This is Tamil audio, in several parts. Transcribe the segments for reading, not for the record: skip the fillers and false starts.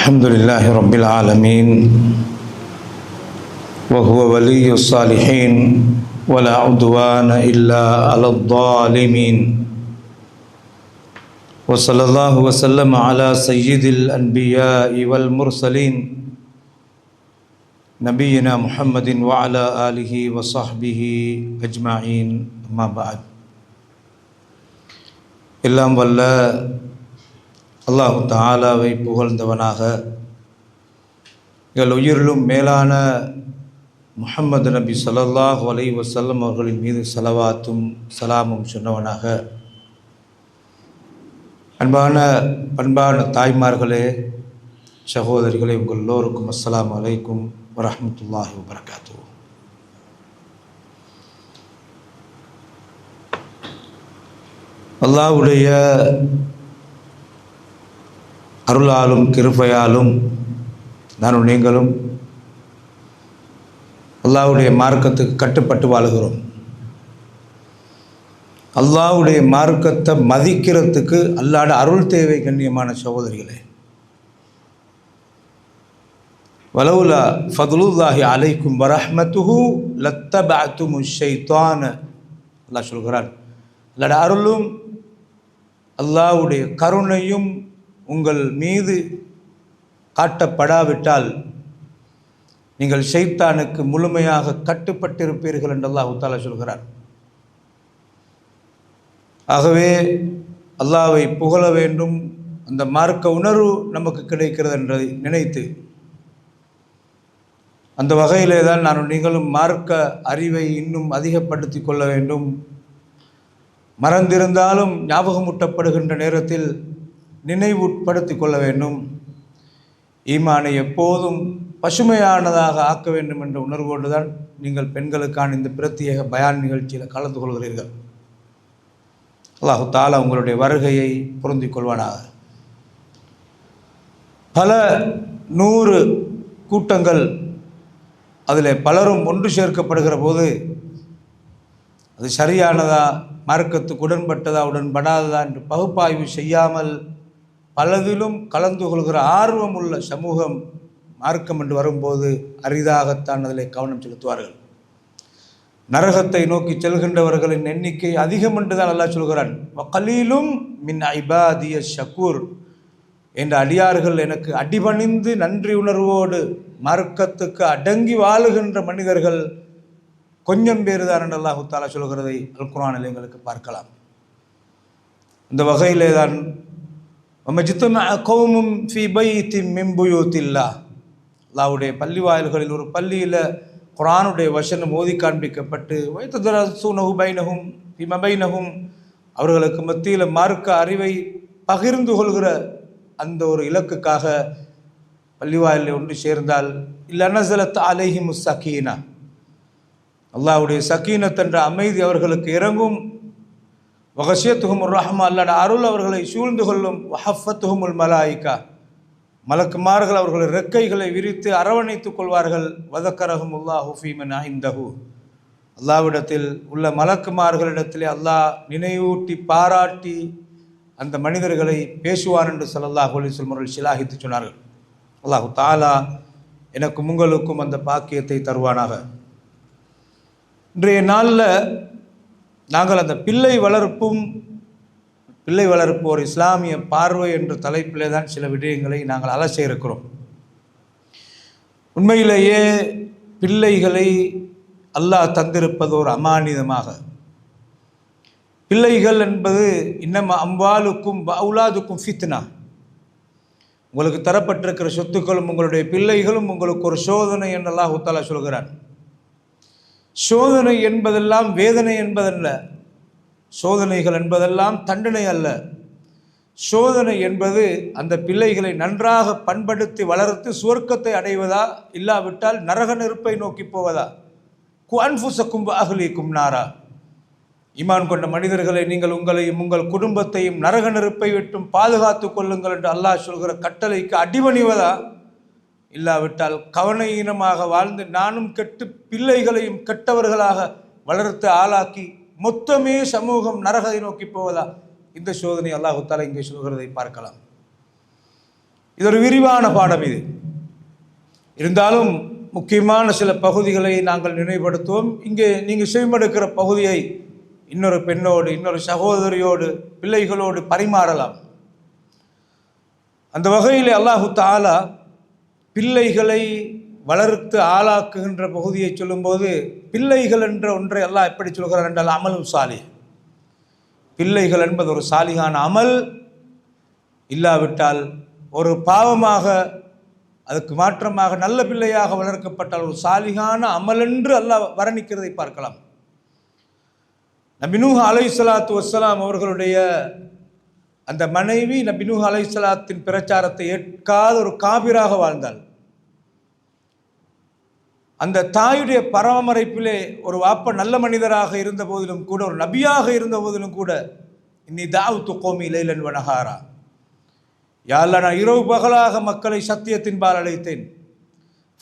الحمد لله رب العالمين وهو ولي الصالحين ولا عدوان إلا على الظالمين وصلى الله وسلم على سيد الأنبياء والمرسلين نبينا محمد وعلى آله وصحبه أجمعين أما بعد எல்லாம் வல்ல அல்லாஹு தஆலாவை புகழ்ந்தவனாக எங்கள் உயிரிலும் மேலான முஹம்மது நபி ஸல்லல்லாஹு அலைஹி வஸல்லம் அவர்களின் மீது ஸலவாத்தும் சலாமும் சொன்னவனாக, பண்பான தாய்மார்களே, சகோதரிகளே, உங்கள் எல்லோருக்கும் அஸ்ஸலாமு அலைக்கும் வரஹ்மத்துல்லாஹி வபரகாத்துஹு. அல்லாஹ்வுடைய அருளாலும் கிருபையாலும் நானும் நீங்களும் அல்லாஹ்வுடைய மார்க்கத்துக்கு கட்டுப்பட்டு வாழுகிறோம். அல்லாஹ்வுடைய மார்க்கத்தை மதிக்கிறதுக்கு அல்லாஹ்ட அருள் தேவை. கண்ணியமான சகோதரிகளே, வலவுலா ஃபதுலுல்லாஹி அலைக்கும் வரஹ்மத்துஹு லத்தபஅதுமுஷ் ஷைத்தான, அல்லாஹ் சொல்கிறான், அல்லாஹ்ட அருளும் அல்லாஹ்வுடைய கருணையும் உங்கள் மீது காட்டப்படாவிட்டால் நீங்கள் ஷைத்தானுக்கு முழுமையாக கட்டுப்பட்டிருப்பீர்கள் என்று அல்லாஹ் தஆலா சொல்கிறார். ஆகவே அல்லாஹ்வை புகழ வேண்டும், அந்த மார்க்க உணர்வு நமக்கு கிடைக்கிறது என்பதை நினைத்து, அந்த வகையிலே தான் நான் நீங்களும் மார்க்க அறிவை இன்னும் அதிகப்படுத்தி கொள்ள வேண்டும். மறந்திருந்தாலும் ஞாபகமூட்டப்படுகின்ற நேரத்தில் நினைவுட்படுத்தி கொள்ள வேண்டும். ஈமானை எப்போதும் பசுமையானதாக ஆக்க வேண்டும் என்ற உணர்வோடு தான் நீங்கள் பெண்களுக்கான இந்த பிரத்யேக பயான் நிகழ்ச்சியில் கலந்து கொள்கிறீர்கள். அல்லாஹு தஆலா உங்களுடைய வருகையை பொருந்திக் கொள்வானாக. பல 100 கூட்டங்கள், அதில் பலரும் ஒன்று சேர்க்கப்படுகிற போது அது சரியானதா, மார்க்கத்துக்கு உடன்பட்டதா உடன்படாததா என்று பகுப்பாய்வு செய்யாமல் பலதிலும் கலந்து கொள்கிற ஆர்வம் உள்ள சமூகம் மார்க்கம் என்று வரும்போது அரிதாகத்தான் அதில் கவனம் செலுத்துவார்கள். நரகத்தை நோக்கி செல்கின்றவர்களின் எண்ணிக்கை அதிகம் என்று தான் அல்லாஹ் சொல்கிறான். வகலீலும் மின் இபாதிய ஷக்கூர், என்ற அடியார்கள், எனக்கு அடிபணிந்து நன்றி உணர்வோடு மார்க்கத்துக்கு அடங்கி வாழுகின்ற மனிதர்கள் கொஞ்சம் பேர் தான் என்று அல்லாஹு தஆலா சொல்கிறதை அல் குர்ஆனில் எங்களுக்கு பார்க்கலாம். இந்த வகையிலே தான் அல்லாஹ்வுடைய பள்ளி வாயில்களில் ஒரு பள்ளியில் குர்ஆனுடைய வசனம் ஓதி காண்பிக்கப்பட்டு அவர்களுக்கு மத்தியில் மார்க்க அறிவை பகிர்ந்து கொள்கிற அந்த ஒரு இலக்குக்காக பள்ளி வாயிலில் ஒன்று சேர்ந்தால் லனஸலத் அலைஹிமுஸ் ஸகீனா, அல்லாஹ்வுடைய சக்கீனத் என்ற அமைதி அவர்களுக்கு இறங்கும். வகஷியத்துஹுமுர் ரஹ்மா, அல்லாஹ்ட அருள் அவர்களை சூழ்ந்து கொள்ளும். வஹஃபத்துஹுமுல் மலாயிகா, மலக்குமார்கள் அவர்களை ரெக்கைகளை விரித்து அரவணைத்துக் கொள்வார்கள். வதக்கரஹுமுல்லாஹு ஃபீமன் இன்தஹு, அல்லாஹ்விடத்தில் உள்ள மலக்குமார்களிடத்திலே அல்லாஹ் நினைவூட்டி பாராட்டி அந்த மனிதர்களை பேசுவார் என்று ஸல்லல்லாஹு அலைஹி வஸல்லம் அவர்கள் ஷிலாஹித்து சொன்னார்கள். அல்லாஹு தஆலா எனக்கும் உங்களுக்கும் அந்த பாக்கியத்தை தருவானாக. இன்றைய நாளில் நாங்கள் அந்த பிள்ளை வளர்ப்பு ஒரு இஸ்லாமிய பார்வை என்ற தலைப்பிலே தான் சில விடயங்களை நாங்கள் அலச இருக்கிறோம். உண்மையிலேயே பிள்ளைகளை அல்லாஹ் தந்திருப்பது ஒரு அமானிதமாக. பிள்ளைகள் என்பது இன்னமா அம்வாலுக்கும் அவுலாதுக்கும் ஃபித்னா, உங்களுக்கு தரப்பட்டிருக்கிற சொத்துக்களும் உங்களுடைய பிள்ளைகளும் உங்களுக்கு ஒரு சோதனை என்று அல்லாஹ் தஆலா சொல்கிறான். சோதனை என்பதெல்லாம் வேதனை என்பதல்ல, சோதனைகள் என்பதெல்லாம் தண்டனை அல்ல. சோதனை என்பது அந்த பிள்ளைகளை நன்றாக பண்படுத்தி வளர்த்து சுவர்க்கத்தை அடைவதா, இல்லாவிட்டால் நரக நெருப்பை நோக்கி போவதா. குஅன்ஃபுஸக்கும் வஅஹ்லீக்கும் நாரா, ஈமான் கொண்ட மனிதர்களை நீங்கள் உங்களையும் உங்கள் குடும்பத்தையும் நரக நெருப்பை விட்டும் பாதுகாத்து கொள்ளுங்கள் என்று அல்லாஹ் சொல்கிற கட்டளைக்கு அடிபணிவதா, இல்லாவிட்டால் கவனஈனமாக வாழ்ந்து நானும் கெட்டு பிள்ளைகளையும் கெட்டவர்களாக வளர்த்து ஆளாக்கி மொத்தமே சமூகம் நரகத்தை நோக்கி போவதா? இந்த சோதனை அல்லாஹ் தஆலா இங்கே சொல்கிறதை பார்க்கலாம். இது ஒரு விரிவான பாடம். இது இருந்தாலும் முக்கியமான சில பகுதிகளை நாங்கள் நினைவுபடுத்துவோம். இங்கே நீங்கள் செவிமடுக்கிற பகுதியை இன்னொரு பெண்ணோடு, இன்னொரு சகோதரியோடு, பிள்ளைகளோடு பரிமாறலாம். அந்த வகையில் அல்லாஹு தஆலா பிள்ளைகளை வளர்த்து ஆளாக்குகின்ற பகுதியை சொல்லும்போது, பிள்ளைகள் என்ற ஒன்றை அல்லாஹ் எப்படி சொல்கிறார் என்றால், அமலும் சாலிஹ். பிள்ளைகள் என்பது ஒரு சாலிகான அமல். இல்லாவிட்டால் ஒரு பாவமாக, அதுக்கு மாற்றமாக நல்ல பிள்ளையாக வளர்க்கப்பட்டால் ஒரு சாலிகான அமல் என்று அல்லாஹ் வர்ணிக்கிறதை பார்க்கலாம். நபி நூஹ் அலைஹிஸ்ஸலாத்து வஸ்ஸலாம் அவர்களுடைய அந்த மனைவி நபி நூஹ் அலைஹிஸ்ஸலாத்தின் பிரச்சாரத்தை ஏற்காத ஒரு காபிராக வாழ்ந்தாள். அந்த தாயுடைய பராமரிப்பிலே ஒரு வாப்ப நல்ல மனிதராக இருந்த போதிலும் கூட, ஒரு நபியாக இருந்த போதிலும் கூட, இன்னி தாவுத்து கோமி லைலன் வனஹாரா, யா அல்லாஹ் நான் இரவு பகலாக மக்களை சத்தியத்தின்பால் அழைத்தேன்.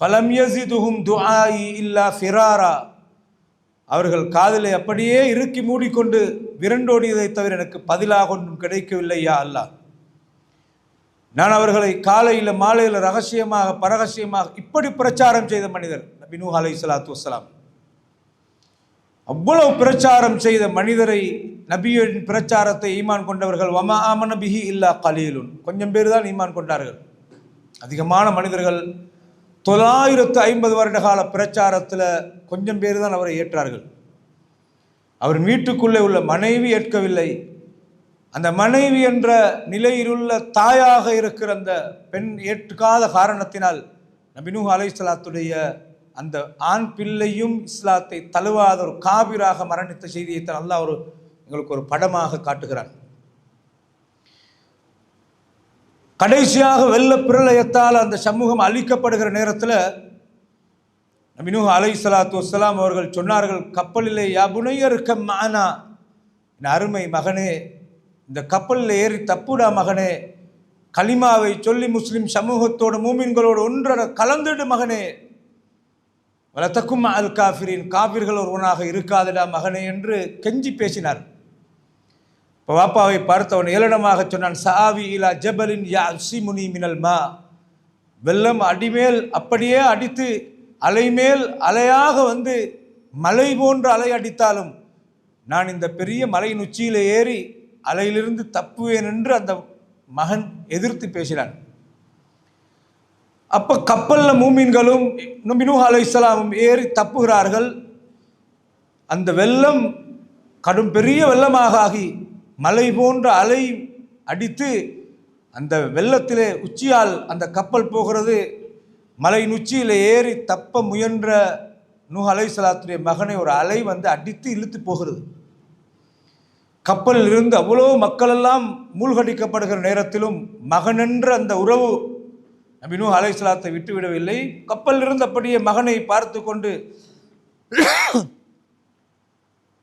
ஃபலம் யஸிதுஹும் துஆஇ இல்லா ஃபிராரா, அவர்கள் காதிலை அப்படியே இறுக்கி மூடிக்கொண்டு விரண்டோடியதை தவிர எனக்கு பதிலாக ஒன்றும் கிடைக்கவில்லை யா அல்லாஹ். நான் அவர்களை காலையில் மாலையில் ரகசியமாக பரகசியமாக இப்படி பிரச்சாரம் செய்த மனிதர் நபி நூஹ் அலைஹிஸ்ஸலாத்து வஸ்ஸலாம். அவ்வளவு பிரச்சாரம் செய்த மனிதரை, நபியின் பிரச்சாரத்தை ஈமான் கொண்டவர்கள் வமா ஆமன பிஹி இல்லா கலீலுன், கொஞ்சம் பேர் தான் ஈமான் கொண்டார்கள். அதிகமான மனிதர்கள் 950 வருட கால பிரச்சாரத்தில் கொஞ்சம் பேர் தான் அவரை ஏற்றார்கள். அவர் வீட்டுக்குள்ளே உள்ள மனைவி ஏற்கவில்லை. அந்த மனைவி என்ற நிலையிலுள்ள தாயாக இருக்கிற அந்த பெண் ஏற்காத காரணத்தினால் நபி நூஹ் அலைஹிஸ்ஸலாத்துடைய அந்த ஆண் பிள்ளையும் இஸ்லாத்தை தழுவாத ஒரு காபிராக மரணித்த செய்தியை தான் அல்லாஹ் எங்களுக்கு ஒரு படமாக காட்டுகிறான். கடைசியாக வெள்ள பிரளயத்தால் அந்த சமூகம் அழிக்கப்படுகிற நேரத்தில் நபி நூஹ் அலைஹிஸ்ஸலாத்து வஸ்ஸலாம் அவர்கள் சொன்னார்கள், கப்பலிலே யா புனையர்க்க மானா, என் அருமை மகனே, இந்த கப்பலில் ஏறி தப்புடா மகனே, கலிமாவை சொல்லி முஸ்லிம் சமூகத்தோடு மூமின்களோடு ஒன்றரை கலந்துடு மகனே, வலத்தக்கும் அல் காஃபிரின், காபிர்கள் ஒருவனாக இருக்காதடா மகனே என்று கெஞ்சி பேசினார். இப்போ வாப்பாவை பார்த்தவன் ஏளனமாக சொன்னான், சாவி இலா ஜபலின் யஸிமுனி மினல் மா, வெள்ளம் அடிமேல் அப்படியே அடித்து அலைமேல் அலையாக வந்து மலை போன்ற அலை அடித்தாலும் நான் இந்த பெரிய மலையின் உச்சியில் ஏறி அலையிலிருந்து தப்புவேன் என்று அந்த மகன் எதிர்த்து பேசினான். அப்போ கப்பலில் மூமின்களும் நபி நூஹ் அலைஹிஸ்ஸலாமும் ஏறி தப்புகிறார்கள். அந்த வெள்ளம் கடும் பெரிய வெள்ளமாக ஆகி மலை போன்ற அலை அடித்து அந்த வெள்ளத்திலே உச்சியால் அந்த கப்பல் போகிறது. மலையின் உச்சியில் ஏறி தப்ப முயன்ற நூஹ் அலைஹிஸ்ஸலாத்துடைய மகனை ஒரு அலை வந்து அடித்து இழுத்து போகிறது. கப்பலில் இருந்து அவ்வளோ மக்களெல்லாம் மூழ்கடிக்கப்படுகிற நேரத்திலும் மகனென்ற அந்த உறவு நபி நூஹ் அலைஹிஸ்ஸலாத்தை விட்டுவிடவில்லை. கப்பலில் இருந்து அப்படியே மகனை பார்த்து கொண்டு,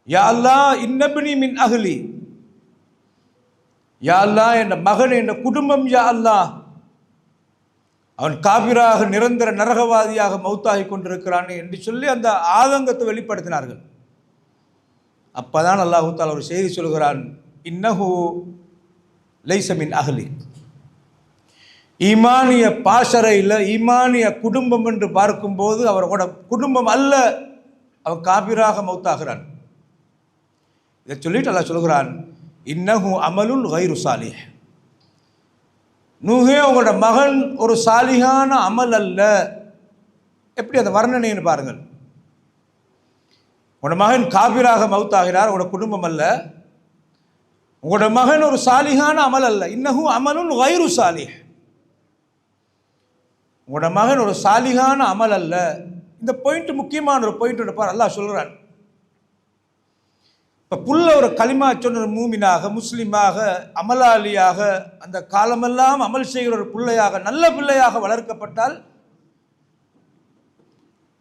யா அல்லாஹ் இன்னப்னி மின் அஹ்லி, யா அல்லாஹ் என் மகன், என் குடும்பம், யா அல்லாஹ் அவன் காபிராக நிரந்தர நரகவாதியாக மௌத்தாகி கொண்டிருக்கிறான் என்று சொல்லி அந்த ஆதங்கத்தை வெளிப்படுத்தினார்கள். அப்பதான் அல்லாஹு தஆலா ஒரு செய்தி சொல்கிறான், இன்னஹு லைஸ மின் அஹ்லி, ஈமானிய பாஷறையில் ஈமானிய குடும்பம் என்று பார்க்கும்போது அவரோட குடும்பம் அல்ல, அவன் காபிராக மௌத்தாகிறான். இதை சொல்லிட்டு அல்லாஹ் சொல்கிறான், இன்னஹு அமலுல் கைரு சாலிஹ், நூஹே உங்களோட மகன் ஒரு சாலிகான அமல் அல்ல. எப்படி அந்த வர்ணனைன்னு பாருங்கள். உங்களோட மகன் காபிராக மௌத்தாகிறார், உங்களோட குடும்பம் அல்ல. உங்களோட மகன் ஒரு சாலிகான அமல் அல்ல. இன்னஹு அமலுல் கைரு சாலிஹ், உங்களோட மகன் ஒரு சாலிகான அமல் அல்ல. இந்த பாயிண்ட் முக்கியமான ஒரு பாயிண்ட் பார், அல்லாஹ் சொல்கிறான். இப்போ புள்ள ஒரு களிமா சொன்ன ஒரு மூமினாக, முஸ்லீமாக, அமலாளியாக, அந்த காலமெல்லாம் அமல் செய்கிற ஒரு பிள்ளையாக, நல்ல பிள்ளையாக வளர்க்கப்பட்டால்,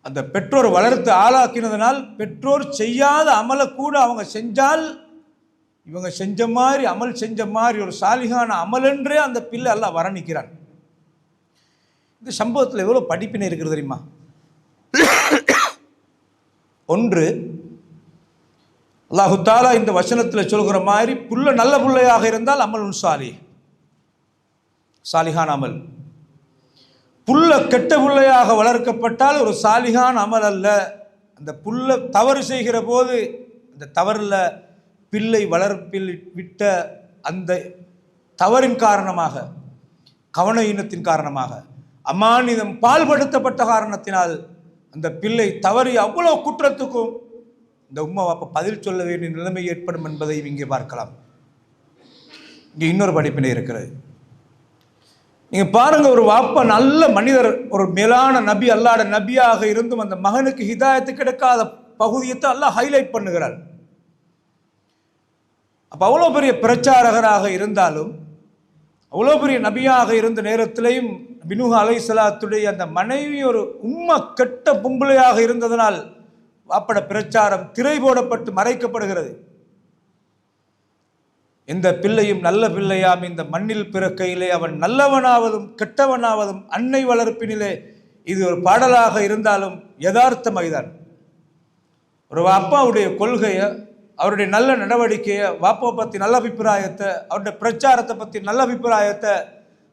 அந்த பெற்றோர் வளர்த்து ஆளாக்கினதனால் பெற்றோர் செய்யாத அமலை கூட அவங்க செஞ்சால் இவங்க செஞ்ச மாதிரி, அமல் செஞ்ச மாதிரி ஒரு சாலிகான அமல் என்றே அந்த பிள்ளை அல்லாஹ் வர்ணிக்கிறான். இந்த சம்பவத்தில் எவ்வளோ படிப்பினை இருக்கிறது தெரியுமா? ஒன்று, அல்லாஹு தஆலா இந்த வசனத்தில் சொல்கிற மாதிரி புள்ள நல்ல பிள்ளையாக இருந்தால் அமல் சாலிஹ், சாலிஹான் அமல். புல்ல கெட்ட புள்ளையாக வளர்க்கப்பட்டால் ஒரு சாலிகான் அமல் அல்ல. அந்த புல்ல தவறு செய்கிற போது அந்த தவறில் பிள்ளை வளர்ப்பில் விட்ட அந்த தவறின் காரணமாக, கவன ஈனத்தின் காரணமாக, அமானிதம் பால்படுத்தப்பட்ட காரணத்தினால் அந்த பிள்ளை தவறி அவ்வளோ குற்றத்துக்கும் இந்த உம்மா வாப்பா பதில் சொல்ல வேண்டிய நிலைமை ஏற்படும் என்பதையும் இங்கே பார்க்கலாம். இங்கே இன்னொரு படிப்பினை இருக்கிறது. நீங்கள் பாருங்கள், ஒரு வாப்பா நல்ல மனிதர், ஒரு மேலான நபி, அல்லாட நபியாக இருந்தும் அந்த மகனுக்கு ஹிதாயத்து கிடைக்காத பகுதியத்தை அல்லாஹ் ஹைலைட் பண்ணுகிறார். அப்போ அவ்வளோ பெரிய பிரச்சாரகராக இருந்தாலும், அவ்வளோ பெரிய நபியாக இருந்த நேரத்திலையும் நூஹ் அலைஹிஸ்ஸலாத்துடைய அந்த மனைவி ஒரு கெட்ட பொம்பளையாக இருந்ததனால் வாப்பட பிரச்சாரம் திரை போடப்பட்டு மறைக்கப்படுகிறது. எந்த பிள்ளையும் நல்ல பிள்ளையாம் இந்த மண்ணில் பிறக்கையிலே அவன் நல்லவனாவதும் கெட்டவனாவதும் அன்னை வளர்ப்பினிலே இது ஒரு பாடலாக இருந்தாலும் யதார்த்தம் இதுதான். ஒரு அப்பாவுடைய கொள்கையை, அவருடைய நல்ல நடவடிக்கையை, வாப்பாவை பற்றி நல்ல அபிப்பிராயத்தை, அவருடைய பிரச்சாரத்தை பற்றி நல்ல அபிப்பிராயத்தை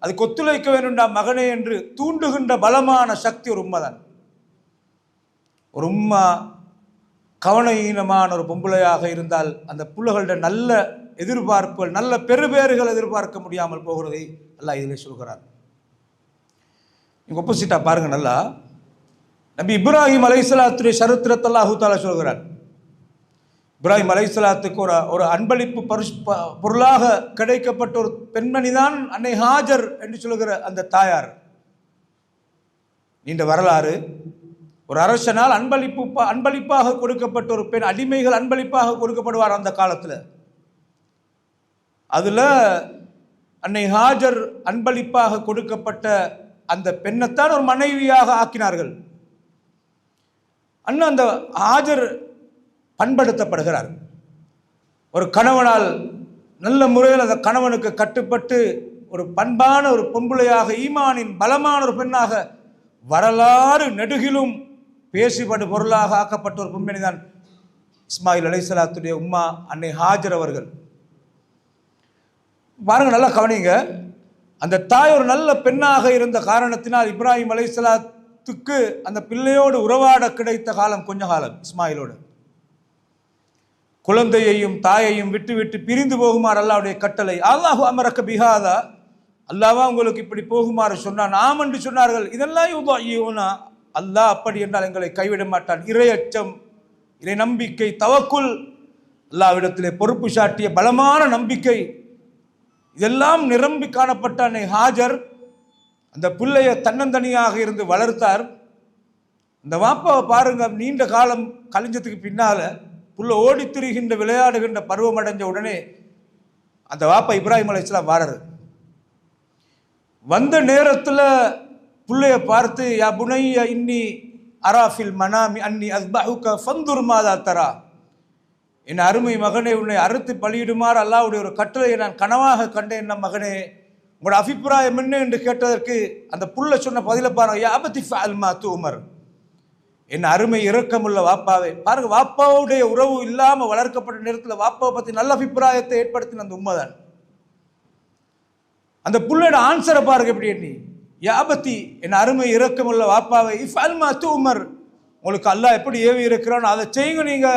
அதுக்கு ஒத்துழைக்க வேண்டும்டா மகனே என்று தூண்டுகின்ற பலமான சக்தி ஒரு உம்மா தான். ஒரு உம்மா கவனஈனமான ஒரு பொம்பளையாக இருந்தால் அந்த பிள்ளைகளோட நல்ல எதிர்பார்ப்புகள், நல்ல பெருபேறுகள் எதிர்பார்க்க முடியாமல் போகிறதை அல்லாஹ் இதிலே சொல்கிறார். நீங்கள் ஒப்போசிட்டா பாருங்க, நல்லா நபி இப்ராஹிம் அலைஹிஸ்ஸலாத்துடைய சரித்திரத்தை அல்லாஹ் தஆலா சொல்கிறார். இப்ராஹிம் அலைஹிஸ்ஸலாத்துக்கு ஒரு அன்பளிப்பு பொருளாக கிடைக்கப்பட்ட ஒரு பெண்மணி தான் அன்னை ஹாஜர் என்று சொல்கிற அந்த தாயார். நீண்ட வரலாறு. ஒரு அரசனால் அன்பளிப்பாக கொடுக்கப்பட்ட ஒரு பெண், அடிமைகள் அன்பளிப்பாக கொடுக்கப்படுவார் அந்த காலத்தில். அதில் அன்னை ஹாஜர் அன்பளிப்பாக கொடுக்கப்பட்ட அந்த பெண்ணைத்தான் ஒரு மனைவியாக ஆக்கினார்கள். அண்ணன் அந்த ஹாஜர் பண்படுத்தப்படுகிறார். ஒரு கணவனால் நல்ல முறையில் அந்த கணவனுக்கு கட்டுப்பட்டு ஒரு பண்பான ஒரு பொம்பளையாக, ஈமானின் பலமான ஒரு பெண்ணாக, வரலாறு நெடுகிலும் பேசிப்படு பொருளாக ஆக்கப்பட்ட ஒரு பெண்மணி தான் இஸ்மாயில் அலைஹிஸ்ஸலாத்துடைய உம்மா அன்னை ஹாஜர் அவர்கள். பாருங்க, நல்லா கவனிங்க. அந்த தாய் ஒரு நல்ல பெண்ணாக இருந்த காரணத்தினால் இப்ராஹிம் அலைஹிஸ்ஸலாத்துக்கு அந்த பிள்ளையோடு உறவாட கிடைத்த காலம் கொஞ்ச காலம். இஸ்மாயிலோடு குழந்தையையும் தாயையும் விட்டு விட்டு பிரிந்து போகுமாறு அல்லாஹ்வுடைய கட்டளை. அல்லாஹு அமரக்க பிஹாதா, அல்லாஹ்வா உங்களுக்கு இப்படி போகுமாறு சொன்னான். ஆம் என்று சொன்னார்கள். இதெல்லாம் யுதய்யூனா, அல்லாஹ் அப்படி என்றால் எங்களை கைவிட மாட்டான். இறையச்சம், இறை நம்பிக்கை, தவக்குல், அல்லாஹ்விடத்திலே பொறுப்பு சாட்டிய பலமான நம்பிக்கை, இதெல்லாம் நிரம்பி காணப்பட்ட அன்னை ஹாஜர் அந்த பிள்ளைய தன்னந்தனியாக இருந்து வளர்த்தார். இந்த வாப்பாவை பாருங்க, நீண்ட காலம் கழிஞ்சதுக்கு பின்னால புள்ள ஓடி திரிகின்ற விளையாடுகின்ற பருவம் அடைஞ்ச உடனே அந்த வாப்பா இப்ராஹிம் அலைஹிஸ்ஸலாம் வாராரு. வந்த நேரத்தில் புள்ளைய பார்த்து, யா புனைய இன்னி அராஃபில் மனாமி அன்னி அஸ்பஹுக ஃபந்துர் மாதா தரா, என் அருமை மகனே, உன்னை அறுத்து பலியிடுமாறு அல்லாஹ்வுடைய ஒரு கட்டளையை நான் கனவாக கண்டேன். என்ன மகனே, உங்களோட அபிப்பிராயம் என்ன என்று கேட்டதற்கு அந்த புள்ள சொன்ன பதில பாருங்க, யா அபதி ஃபஅல் மா துமர், என் அருமை இரக்கமுள்ள வாப்பாவை பாருங்க. வாப்பாவுடைய உறவு இல்லாமல் வளர்க்கப்பட்ட நேரத்தில் வாப்பாவை பற்றி நல்ல அபிப்பிராயத்தை ஏற்படுத்தின அந்த உண்மைதான். அந்த புள்ளையோட ஆன்சரை பாருங்க எப்படி எண்ணி, யாபத்தி, என் அருமை இரக்கமுள்ள வாப்பாவை, இஃப் அல்மா துமர், உங்களுக்கு அல்லாஹ் எப்படி ஏவி இருக்கிறான்னு அதை செய்யுங்க. நீங்க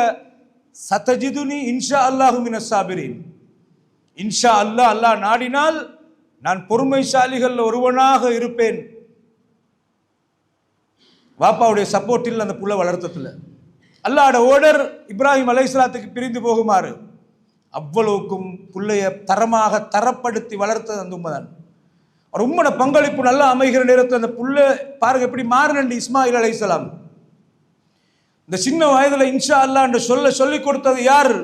சதஜிதுனி இன்ஷா அல்லாஹு மினஸ் சாபிரின், இன்ஷா அல்லாஹ், அல்லாஹ் நாடினால் நான் பொறுமைசாலிகள் ஒருவனாக இருப்பேன். வாப்பாவுடைய சப்போர்ட்டில் அந்த புள்ள வளர்த்ததில்லை. அல்லாஹ்வோட ஓர்டர் இப்ராஹிம் அலைஹிஸ்ஸலாத்துக்கு பிரிந்து போகுமாறு, அவ்வளவுக்கும் புள்ளைய தரப்படுத்தி வளர்த்தது அந்த உண்மைதான். ஒரு உம்மோட பங்களிப்பு நல்லா அமைகிற நேரத்தில் அந்த புள்ள பாருங்க எப்படி மாறினண்டு. இஸ்மாயில் அலைஹிஸ்ஸலாம் இந்த சின்ன வயதுல இன்ஷா அல்லாஹ் என்று சொல்லி கொடுத்தது யார்?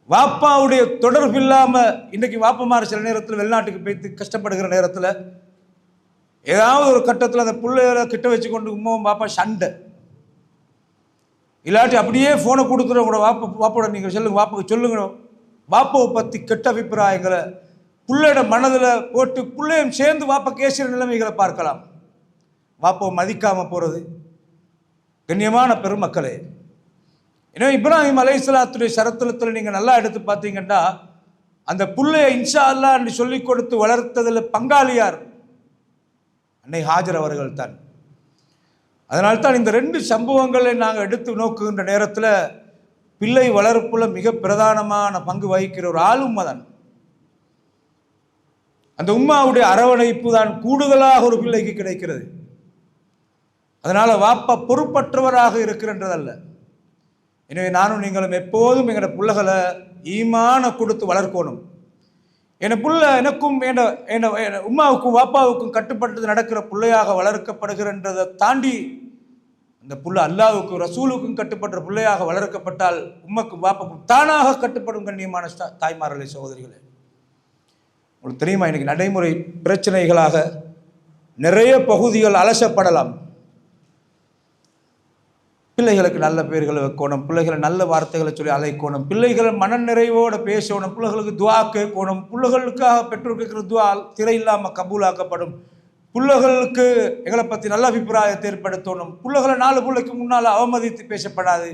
வாப்பாவுடைய தொடர்பு இல்லாம இன்னைக்கு வாப்பமார் சில நேரத்தில் வெளிநாட்டுக்கு போய்த்து கஷ்டப்படுகிற நேரத்தில் ஏதாவது ஒரு கட்டத்தில் அந்த பிள்ளைகளை கிட்ட வச்சு கொண்டு உம்மாவும் பாப்பா சண்டை, இல்லாட்டி அப்படியே ஃபோனை கொடுத்துற கூட வாப்போட நீங்கள் சொல்லுங்க, வாப்பாவுக்கு சொல்லுங்க, வாப்பாவை பற்றி கெட்ட அபிப்பிராயங்களை பிள்ளையோட மனதில் போட்டு பிள்ளையும் சேர்ந்து வாப்பா கேசுகிற நிலைமைகளை பார்க்கலாம். வாப்பாவை மதிக்காமல் போகிறது. கண்ணியமான பெருமக்களே, எனவே இப்ராஹிம் அலைஹிஸ்ஸலாத்துடைய சரித்திரத்தில் நீங்கள் நல்லா எடுத்து பார்த்தீங்கன்னா அந்த பிள்ளைய இன்ஷா அல்லாஹ் என்று சொல்லி கொடுத்து வளர்த்ததில் பங்காளியார் அன்னை ஹாஜர் அவர்கள் தான். அதனால்தான் இந்த 2 சம்பவங்களை நாங்கள் எடுத்து நோக்குகின்ற நேரத்தில் பிள்ளை வளர்ப்புல மிக பிரதானமான பங்கு வகிக்கிற ஒரு ஆளும் தான். அந்த உம்மாவுடைய அரவணைப்பு தான் கூடுதலாக ஒரு பிள்ளைக்கு கிடைக்கிறது. அதனால வாப்பா பொறுப்பற்றவராக இருக்கிறன்றதல்ல. எனவே நானும் நீங்களும் எப்போதும் எங்களோட பிள்ளைகளை ஈமான கொடுத்து வளர்க்கணும். என் புள்ள எனக்கும் உம்மாவுக்கும் வாப்பாவுக்கும் கட்டுப்பட்டு நடக்கிற பிள்ளையாக வளர்க்கப்படுகிறன்றதை தாண்டி அந்த புள்ள அல்லாஹ்வுக்கும் ரசூலுக்கும் கட்டுப்பட்ட பிள்ளையாக வளர்க்கப்பட்டால் உம்மக்கும் வாப்பாக்கும் தானாக கட்டுப்படும் கண்ணியமான தாய்மார்களே, சகோதரிகளே. உங்களுக்கு தெரியுமா, இன்னைக்கு நடைமுறை பிரச்சனைகளாக நிறைய பகுதிகள் அலசப்படலாம். பிள்ளைகளுக்கு நல்ல பெயர்களை வைக்கணும், பிள்ளைகளை நல்ல வார்த்தைகளை சொல்லி அழைக்கணும், பிள்ளைகளை மனநிறைவோடு பேசணும், பிள்ளைகளுக்கு துவா கேட்கணும், பிள்ளைகளுக்காக பெற்றோர் கேட்கிற துவா திரை இல்லாமல் கபூலாக்கப்படும், பிள்ளைகளுக்கு எங்களை பற்றி நல்ல அபிப்பிராயத்தை ஏற்படுத்தணும், பிள்ளைகளை 4 பிள்ளைக்கு முன்னால் அவமதித்து பேசப்படாது,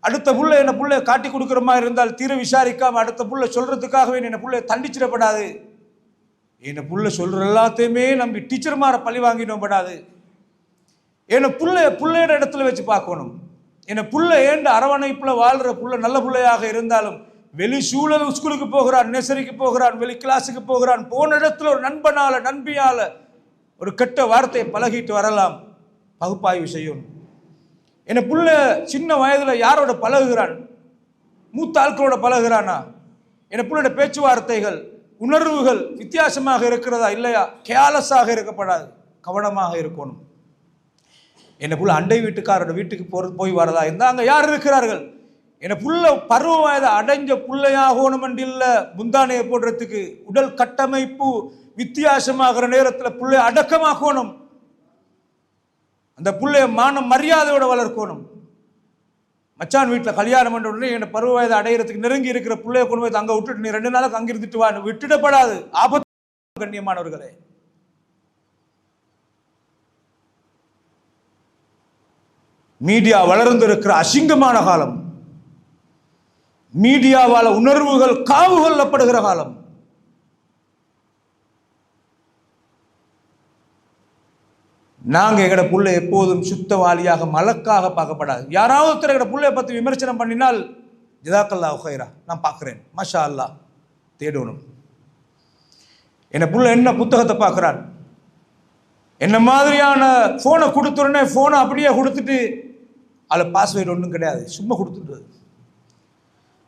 அடுத்த புள்ள என்ன பிள்ளைய காட்டி கொடுக்குற மாதிரி இருந்தால் தீர விசாரிக்காமல் அடுத்த புள்ள சொல்கிறதுக்காகவே என்ன பிள்ளைய தண்டிச்சிடப்படாது, என்ன புள்ள சொல்கிற எல்லாத்தையுமே நம்பி டீச்சர் மாற பழி வாங்கினோம் படாது, என்னை பிள்ளையோட இடத்துல வச்சு பார்க்கணும். என்னை புள்ள ஏண்ட அரவணைப்புல வாழ்ற புள்ள நல்ல பிள்ளையாக இருந்தாலும் வெளி சூழல் ஸ்கூலுக்கு போகிறான், நெசரிக்கு போகிறான், வெளி கிளாஸுக்கு போகிறான், போன இடத்துல ஒரு நண்பனால நண்பியால ஒரு கெட்ட வார்த்தையை பழகிட்டு வரலாம். பகுப்பாய்வு செய்யணும். என்னை புள்ள சின்ன வயதுல யாரோட பழகுகிறான், மூத்த ஆட்களோட பழகுறானா, என்னை புள்ளோட பேச்சுவார்த்தைகள் உணர்வுகள் வித்தியாசமாக இருக்கிறதா இல்லையா, கேர்லெஸ்ஸாக இருக்கப்படாது, கவனமாக இருக்கணும். என்னை புள்ள அண்டை வீட்டுக்காரோட வீட்டுக்கு போய் வரதா இருந்தால் அங்கே யார் இருக்கிறார்கள், என்னை புள்ள பருவ வயதை அடைஞ்ச பிள்ளையாகணும் இல்லை, முந்தானையை போடுறதுக்கு உடல் கட்டமைப்பு வித்தியாசமாகிற நேரத்தில் பிள்ளைய அடக்கமாகணும், அந்த பிள்ளைய மான மரியாதையோட வளர்க்கணும். மச்சான் வீட்டில் கல்யாணம் பண்ண உடனே என்னை பருவ வயதை அடைகிறதுக்கு நெருங்கி இருக்கிற பிள்ளைய கொண்டு போய் அங்கே விட்டுட்டு நீ 2 நாளுக்கு அங்கே இருந்துட்டு வா, விட்டுடப்படாது, ஆபத்து. கண்ணியமானவர்களே, மீடியா வளர்ந்து இருக்கிற அசிங்கமான காலம், மீடியாவால உணர்வுகள் காவு கொள்ளப்படுகிற காலம். நாங்க எங்கட புள்ளை எப்போதும் சுத்தவாளியாக மலக்காக பார்க்கப்படாது. யாராவது ஒருத்தர் எங்கட புள்ளைய பத்தி விமர்சனம் பண்ணினால் ஜஸாக்கல்லாஹு ஹைரா, நான் பார்க்கிறேன், மாஷா அல்லாஹ் தேடணும். என்ன புள்ள என்ன புத்தகத்தை பார்க்கிறான், என்ன மாதிரியான போனை கொடுத்துடனே போனை அப்படியே கொடுத்துட்டு அதில் பாஸ்வேர்டு ஒன்றும் கிடையாது, சும்மா கொடுத்துட்டு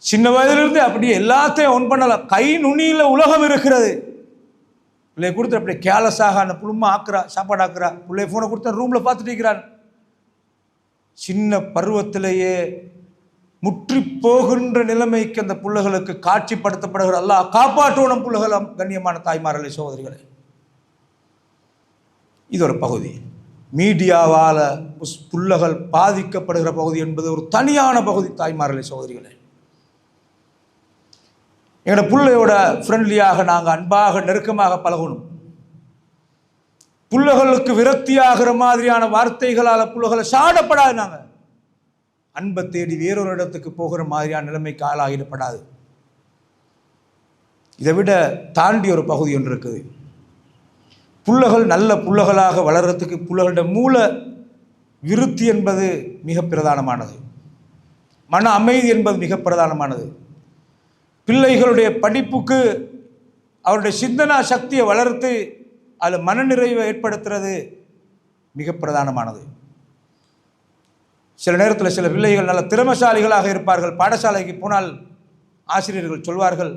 சின்ன வயதிலிருந்து அப்படியே எல்லாத்தையும் ஒன் பண்ணலாம். கை நுனியில் உலகம் இருக்கிறது. பிள்ளைய கொடுத்து அப்படியே கேர்லெஸ்ஸாக அந்த புழுமா ஆக்குறா, சாப்பாடு ஆக்குறா, பிள்ளைய ஃபோனை கொடுத்தா ரூமில் பார்த்துட்டு இருக்கிறான். சின்ன பருவத்திலேயே முற்றி போகின்ற நிலைமைக்கு அந்த பிள்ளைகளுக்கு காட்சிப்படுத்தப்படுகிற அல்லாஹ் காப்பாற்றணும். பிள்ளைகளும் கண்ணியமான தாய்மார்களே, சகோதரிகளே, இது ஒரு பகுதி. மீடியாவால் புள்ளைகள் பாதிக்கப்படுகிற பகுதி என்பது ஒரு தனியான பகுதி. தாய்மார்களே, சகோதரிகளே, எங்களோட பிள்ளையோட ஃப்ரெண்ட்லியாக நாங்கள் அன்பாக நெருக்கமாக பழகணும். பிள்ளைகளுக்கு விரக்தியாகிற மாதிரியான வார்த்தைகளால் பிள்ளைகளை சாடப்படாது. நாங்கள் அன்பை தேடி வேறொரு இடத்துக்கு போகிற மாதிரியான நிலைமைக்கு ஆளாகிடப்படாது. இதை விட தாண்டி ஒரு பகுதி ஒன்று இருக்குது. புள்ளைகள் நல்ல புள்ளைகளாக வளர்கிறதுக்கு புள்ளைகளோட மூல விருத்தி என்பது மிக பிரதானமானது. மன அமைதி என்பது மிக பிரதானமானது. பிள்ளைகளுடைய படிப்புக்கு அவருடைய சிந்தனா சக்தியை வளர்த்து அதில் மனநிறைவை ஏற்படுத்துறது மிக பிரதானமானது. சில நேரத்தில் சில பிள்ளைகள் நல்ல திறமைசாலிகளாக இருப்பார்கள். பாடசாலைக்கு போனால் ஆசிரியர்கள் சொல்வார்கள்,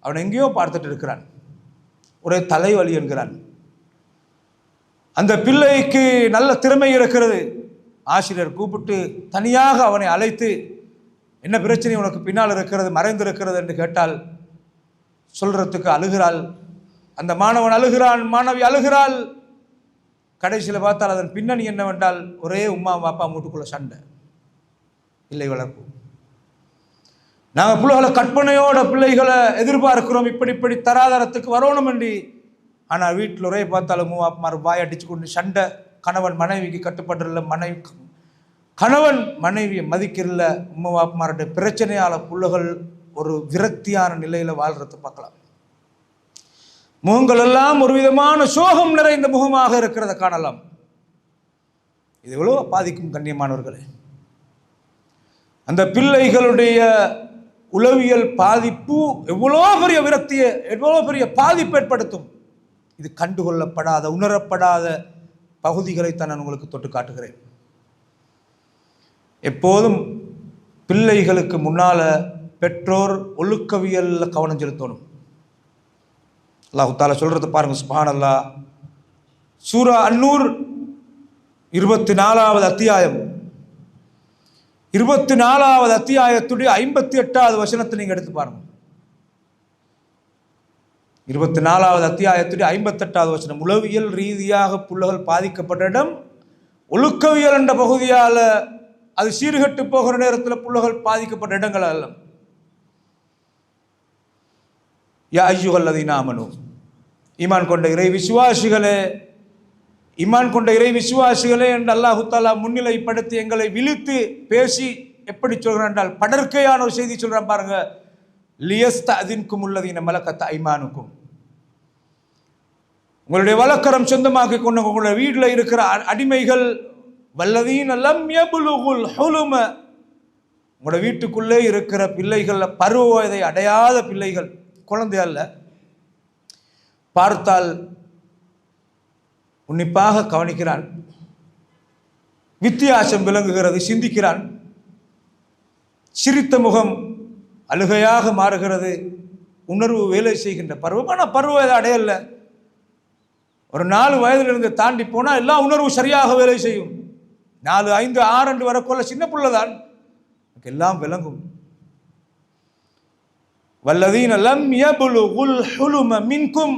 அவன் எங்கேயோ பார்த்துட்டு இருக்கிறான், ஒரே தலைவலி என்கிறான். அந்த பிள்ளைக்கு நல்ல திறமை இருக்கிறது. ஆசிரியர் கூப்பிட்டு தனியாக அவனை அழைத்து, என்ன பிரச்சனை உனக்கு பின்னால் இருக்கிறது, மறைந்திருக்கிறது என்று கேட்டால் சொல்றதுக்கு அழுகிறாள். அந்த மாணவன் அழுகிறான், மாணவி அழுகிறாள். கடைசியில் பார்த்தால் அதன் பின்னணி என்னவென்றால் ஒரே உம்மா பாப்பா மூட்டுக்குள்ள சண்டை, பிள்ளை வளர்ப்பு. நாங்கள் பிள்ளைகளை கற்பனையோட பிள்ளைகளை எதிர்பார்க்கிறோம், இப்படி தராதரத்துக்கு வரணும் என்று. ஆனால் வீட்டில் ஒரே பார்த்தாலும் மூவாப்பார் வாய் அடிச்சு கொண்டு சண்டை. கணவன் மனைவிக்கு கட்டுப்பட்டுள்ள, கணவன் மனைவியை மதிக்கிறல. உம்மாப்பாருடைய பிரச்சனையால் பிள்ளைகள் ஒரு விரக்தியான நிலையில் வாழ்றதை பார்க்கலாம். முகங்கள் எல்லாம் ஒரு விதமான சோகம் நிறைந்த முகமாக இருக்கிறத காணலாம். இது எவ்வளோ பாதிக்கும் கண்ணியமானவர்களே. அந்த பிள்ளைகளுடைய உளவியல் பாதிப்பு எவ்வளோ பெரிய விரக்தியை, எவ்வளோ பெரிய பாதிப்பு ஏற்படுத்தும். இது கண்டுகொள்ளப்படாத, உணரப்படாத பகுதிகளைத்தான் நான் உங்களுக்கு தொட்டு காட்டுகிறேன். எப்போதும் பிள்ளைகளுக்கு முன்னால பெற்றோர் ஒழுக்கவியல்ல கவனம் செலுத்தணும். அல்லாஹ் தஆலா சொல்றது பாருங்க, சுப்ஹானல்லாஹ். சூரா அன்-நூர் 24வது அத்தியாயம், 24வது அத்தியாயத்துடைய 58வது வசனத்தை நீங்க எடுத்து பாருங்க. 24வது அத்தியாயத்துடைய 58வது வசனம். உளவியல் ரீதியாக புள்ளகள் பாதிக்கப்பட்ட இடம், ஒழுக்கவியல் என்ற பகுதியால் அது சீர்கட்டு போகிற நேரத்தில் புள்ளகள் பாதிக்கப்பட்ட இடங்கள் அல்ல. யா அய்யுஹல்லதீன ஆமனூ, ஈமான் கொண்ட இறை விசுவாசிகளே, ஈமான் கொண்ட இறை விசுவாசிகளே என்று அல்லாஹு தஆலா முன்னிலைப்படுத்தி எங்களை விழித்து பேசி எப்படி சொல்கிறான் என்றால், படற்கையான ஒரு செய்தி சொல்றான் பாருங்க. லியஸ்தஅதின்கும் அல்லதீன மலக்கத் ஐமானுக்கும், உங்களுடைய வழக்கரம் சொந்தமாக்கி கொண்ட உங்களுடைய வீட்டில் இருக்கிற அடிமைகள், வல்லதீன லம் யபுலுகுல் ஹுலும, உங்களோட வீட்டுக்குள்ளே இருக்கிற பிள்ளைகள், பருவ வயதை அடையாத பிள்ளைகள், குழந்தை அல்ல, பார்த்தால் உன்னிப்பாக கவனிக்கிறான், வித்தியாசம் விளங்குகிறது, சிந்திக்கிறான், சிரித்த முகம் அழுகையாக மாறுகிறது, உணர்வு வேலை செய்கின்ற பருவம். ஆனால் பருவ வயதை அடையல. ஒரு 4 வயதிலிருந்து தாண்டி போனால் எல்லா உணர்வு சரியாக வேலை செய்யும். 4, 5, 6 வரக்குள்ள சின்ன பிள்ளைதான், எல்லாம் விளங்கும். வல்லதீன லம் யபுலுகுல் ஹுலும மின்கும்,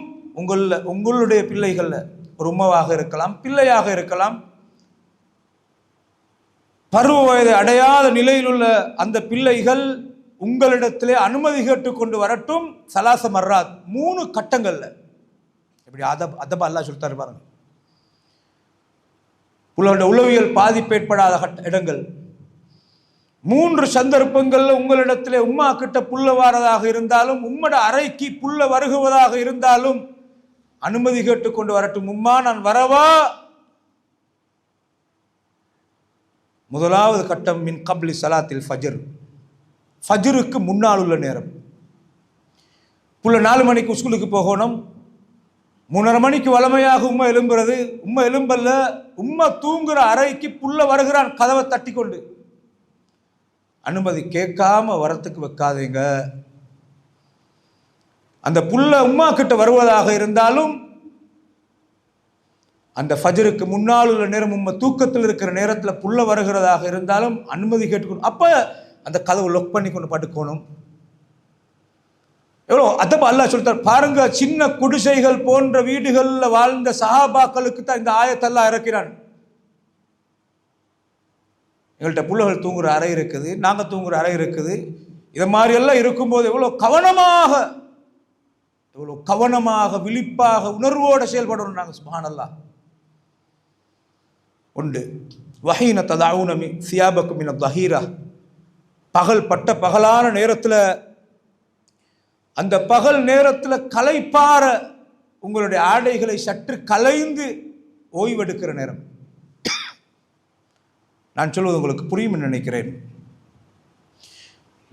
உங்களுடைய பிள்ளைகள்ல ஒரு உம்மவாக இருக்கலாம், பிள்ளையாக இருக்கலாம், பருவ வயதை அடையாத நிலையில் உள்ள அந்த பிள்ளைகள் உங்களிடத்திலே அனுமதி கேட்டுக்கொண்டு வரட்டும். சலாச மர்ராத், 3 கட்டங்கள்ல. இப்படி அதப அல்லாஹ் சொல்லித்தாரு பாருங்க. உங்களுடைய உளவியல் பாதிப்பு ஏற்படாத இடங்கள், 3 சந்தர்ப்பங்கள்ல உங்களிடத்திலே உம்மா கிட்ட புல்ல வாரதாக இருந்தாலும், உம்மட அறைக்கு புல்ல வருகுவதாக இருந்தாலும் அனுமதி கேட்டுக்கொண்டு வரட்டும். உம்மா நான் வரவா? முதலாவது கட்டம் மின் கப்லி சலாத்தில் ஃபஜ்ர், ஃபஜ்ருக்கு முன்னால் உள்ள நேரம். புள்ள 4 மணிக்கு ஸ்கூலுக்கு போகணும், 3:30 மணிக்கு வளமையாக உம்மா எழும்புறது. உம்மா எழும்பல்ல, உம்மா தூங்குற அறைக்கு புள்ள வருகிறான் கதவை தட்டி கொண்டு. அனுமதி கேட்காம வரத்துக்கு வைக்காதீங்க. அந்த புள்ள உம்மா கிட்ட வருவதாக இருந்தாலும், அந்த ஃபஜ்ருக்கு முன்னால் உள்ள நேரம், உம்மா தூக்கத்தில் இருக்கிற நேரத்தில் புள்ள வருகிறதாக இருந்தாலும் அனுமதி கேட்டுக்கணும். அப்ப அந்த கதவை லொக் பண்ணி கொண்டு படுக்கணும். எவ்வளோ அதப்ப அல்லாஹ் சொல்லிட்டார் பாருங்க. சின்ன குடிசைகள் போன்ற வீடுகளில் வாழ்ந்த சஹாபாக்களுக்கு தான் இந்த ஆயத்தெல்லாம் இறக்கிறான். எங்கள்கிட்ட பிள்ளைகள் தூங்குற அறை இருக்குது, நாங்கள் தூங்குற அறை இருக்குது. இதை மாதிரி எல்லாம் இருக்கும்போது எவ்வளோ கவனமாக விழிப்பாக உணர்வோடு செயல்படணும் நாங்கள். சுப்ஹானல்லாஹ். உண்டு வஹீன ததஊன சியாபக்கும் மின தஹீரா, பகலான நேரத்தில், அந்த பகல் நேரத்தில் களைப்பார உங்களுடைய ஆடைகளை சற்று கலைந்து ஓய்வெடுக்கிற நேரம். நான் சொல்வது உங்களுக்கு புரியும் நினைக்கிறேன்.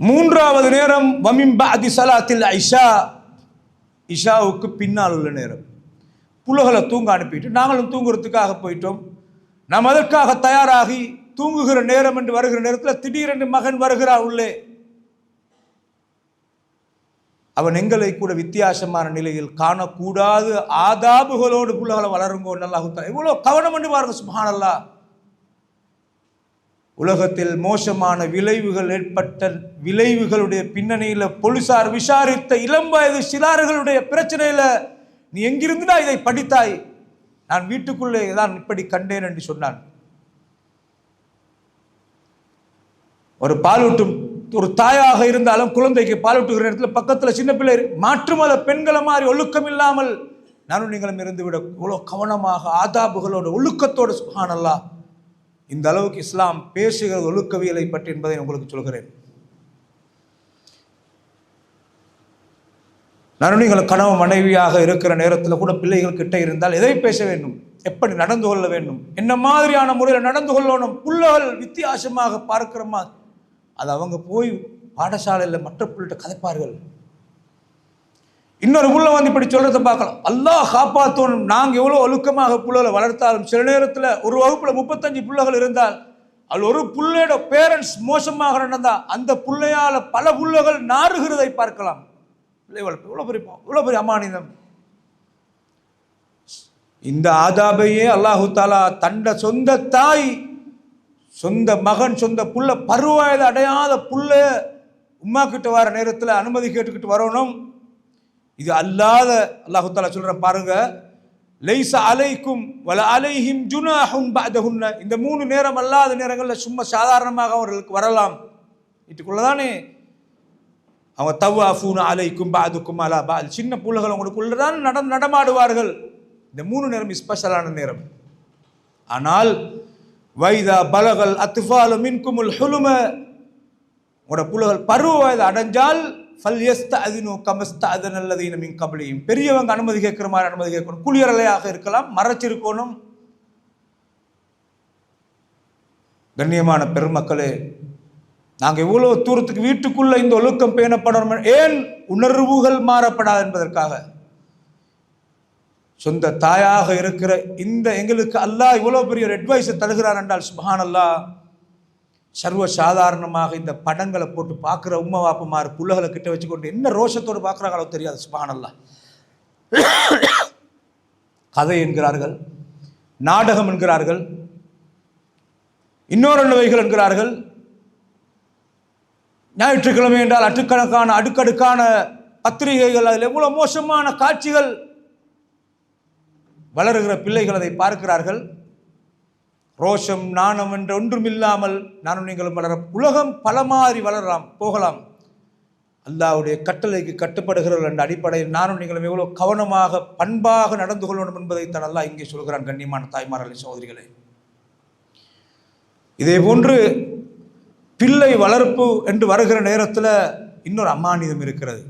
3வது நேரம் வமின் பஅதி ஸலாத்தில் இஷா, இஷாவுக்கு பின்னால் உள்ள நேரம். புள்ளகளை தூங்க அனுப்பிட்டு நாங்களும் தூங்குறதுக்காக போயிட்டோம். நாம் அதற்காக தயாராகி தூங்குகிற நேரம் என்று வருகிற நேரத்தில் திடீரென்று மகன் வருகிறார் உள்ளே. அவன் எங்களை கூட வித்தியாசமான நிலையில் காணக்கூடாது. ஆதாபுகளோடு புள்ளகளை வளருங்கோ. அல்லாஹ் தஆலா எவ்வளோ கவனம் என்று பாருங்க. சுப்ஹானல்லாஹ். உலகத்தில் மோசமான விளைவுகள் ஏற்பட்ட விளைவுகளுடைய பின்னணியில் போலீசார் விசாரித்த இளம் வயது சிறார்களுடைய பிரச்சனையில நீ எங்கிருந்துடா இதை படித்தாய்? நான் வீட்டுக்குள்ளே தான் இப்படி கண்டேன் என்று சொன்னான். ஒரு பாலூட்டும் ஒரு தாயாக இருந்தாலும் குழந்தைக்கு பாலூட்டுகிற நேரத்தில் பக்கத்தில் சின்ன பிள்ளை மாற்று மத பெண்களை மாதிரி ஒழுக்கம் இல்லாமல் நானும் நீங்களும் இருந்துவிட இவ்வளோ கவனமாக ஆதாபுகளோடு ஒழுக்கத்தோடு. சுப்ஹானல்லாஹ். இந்த அளவுக்கு இஸ்லாம் பேசுகிறது ஒழுக்கவியலை பற்றி என்பதை உங்களுக்கு சொல்கிறேன். நறுணிகள் கணவன் மனைவியாக இருக்கிற நேரத்தில் கூட பிள்ளைகள் கிட்ட இருந்தால் எதை பேச வேண்டும், எப்படி நடந்து கொள்ள வேண்டும், என்ன மாதிரியான முறையில் நடந்து கொள்ளணும், புள்ளகள் வித்தியாசமாக பார்க்கிற மாதிரி அது அவங்க போய் பாடசாலையில் மற்ற பிள்ளைகிட்ட கதைப்பார்கள். இன்னொரு புள்ள வந்து இப்படி சொல்றதை பார்க்கலாம். அல்லாஹ் காப்பாற்றணும். நாங்கள் எவ்வளோ ஒழுக்கமாக புள்ளகளை வளர்த்தாலும் சில நேரத்தில் ஒரு வகுப்புல 35 பிள்ளைகள் இருந்தால் அது ஒரு புள்ளையோட பேரண்ட்ஸ் மோசமாக நடந்தா அந்த புள்ளையால பல புள்ளைகள் நாறுகிறதை பார்க்கலாம். பிள்ளை வளர்ப்பு இவ்வளோ பெரிய அமானிதம். இந்த ஆதாபையே அல்லாஹு தாலா தண்ட சொந்த தாய், சொந்த மகன், சொந்த புள்ள, பருவவயது அடையாத புள்ள உம்மா கிட்ட வர நேரத்தில் அனுமதி கேட்டுக்கிட்டு வரணும். இது அல்லாத அல்லாஹு தாலா சொல்ற பாருங்க, லைஸ அலைக்கும் வல அலைஹிம் ஜுனாஹுன் பஅதஹுன்ன. இந்த 3 நேரம் அல்லாத நேரங்களில் சும்மா சாதாரணமாக அவர்களுக்கு வரலாம். வீட்டுக்குள்ளதானே அவங்க தவாஃபூன அலைக்கும் பஅதுக்கும் அலா பஅத், சின்ன புள்ளகள் உங்களுக்குள்ளதான் நடமாடுவார்கள். இந்த 3 நேரம் ஸ்பெஷலான நேரம். ஆனால் வைதா பலகல் அத்ஃபாலு மின்குமுல் ஹுலும, உங்களோட புள்ளகள் பருவ வயது அடைஞ்சால் பெரியவங்க அனுமதி கேட்கிற மாதிரி அனுமதி கேட்கணும். குளியரலையாக இருக்கலாம், மறைச்சிருக்கணும். கண்ணியமான பெருமக்களே, நாங்கள் இவ்வளவு தூரத்துக்கு வீட்டுக்குள்ள இந்த ஒழுக்கம் பேணப்படணும். ஏன் உணர்வுகள் மாறப்படாது என்பதற்காக. சொந்த தாயாக இருக்கிற இந்த எங்களுக்கு அல்லாஹ் இவ்வளவு பெரிய ஒரு அட்வைஸை தருகிறார் என்றால் சுப்ஹானல்லாஹ். சர்வ சாதாரணமாக இந்த படங்களை போட்டு பார்க்குற உம்மா வாப்பமார் புள்ளகளை கிட்ட வச்சுக்கொண்டு என்ன ரோஷத்தோடு பார்க்குறாங்களோ தெரியாது. சுப்ஹானல்லாஹ். கதை என்கிறார்கள், நாடகம் என்கிறார்கள், இன்னொரு என்கிறார்கள். ஞாயிற்றுக்கிழமை என்றால் அடுக்கடுக்கான பத்திரிகைகள், அதில் எவ்வளோ மோசமான காட்சிகள். வளருகிற பிள்ளைகள் அதை பார்க்கிறார்கள். ரோஷம் நாணம் என்று ஒன்றும் இல்லாமல் நானும் நீங்களும் வளர உலகம் பல மாதிரி வளரலாம் போகலாம். அல்லாஹ்வுடைய கட்டளைக்கு கட்டுப்படுகிறவர்கள் என்ற அடிப்படையில் நானும் நீங்களும் எவ்வளோ கவனமாக பண்பாக நடந்து கொள்ளணும் என்பதை தான் அல்லாஹ் இங்கே சொல்கிறான். கண்ணியமான தாய்மார்களே, சகோதரிகளே, இதே போன்று பிள்ளை வளர்ப்பு என்று வருகிற நேரத்தில் இன்னொரு அமானிதம் இருக்கிறது.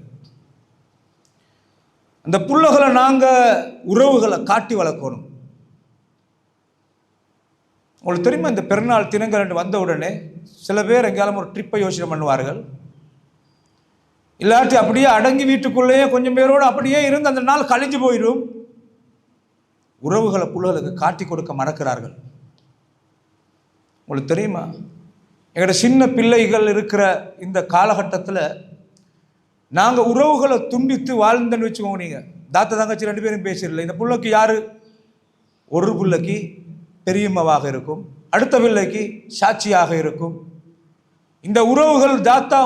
அந்த புள்ளைகளை நாங்கள் உறவுகளை காட்டி வளர்க்கணும். உங்களுக்கு தெரியுமா, இந்த பெருநாள் தினங்கள் என்று வந்த உடனே சில பேர் எங்கேயாலும் ஒரு ட்ரிப்பை யோசனை பண்ணுவார்கள். இல்லாட்டி அப்படியே அடங்கி வீட்டுக்குள்ளேயே கொஞ்சம் பேரோடு அப்படியே இருந்து அந்த நாள் கழிஞ்சு போயிடும். உறவுகளை புள்ளைகளுக்கு காட்டி கொடுக்க மறக்கிறார்கள். உங்களுக்கு தெரியுமா, எங்களோட சின்ன பிள்ளைகள் இருக்கிற இந்த காலகட்டத்தில் நாங்கள் உறவுகளை துண்டித்து வாழ்ந்தேன்னு வச்சுக்கோங்க. நீங்கள் தாத்தா தங்கச்சி 2 பேரும் பேசிடல. இந்த பிள்ளைக்கு யார், ஒரு பிள்ளைக்கு பெரியம்மாவாக இருக்கும், அடுத்த பிள்ளைக்கு சாட்சியாக இருக்கும். இந்த உறவுகள் தாத்தா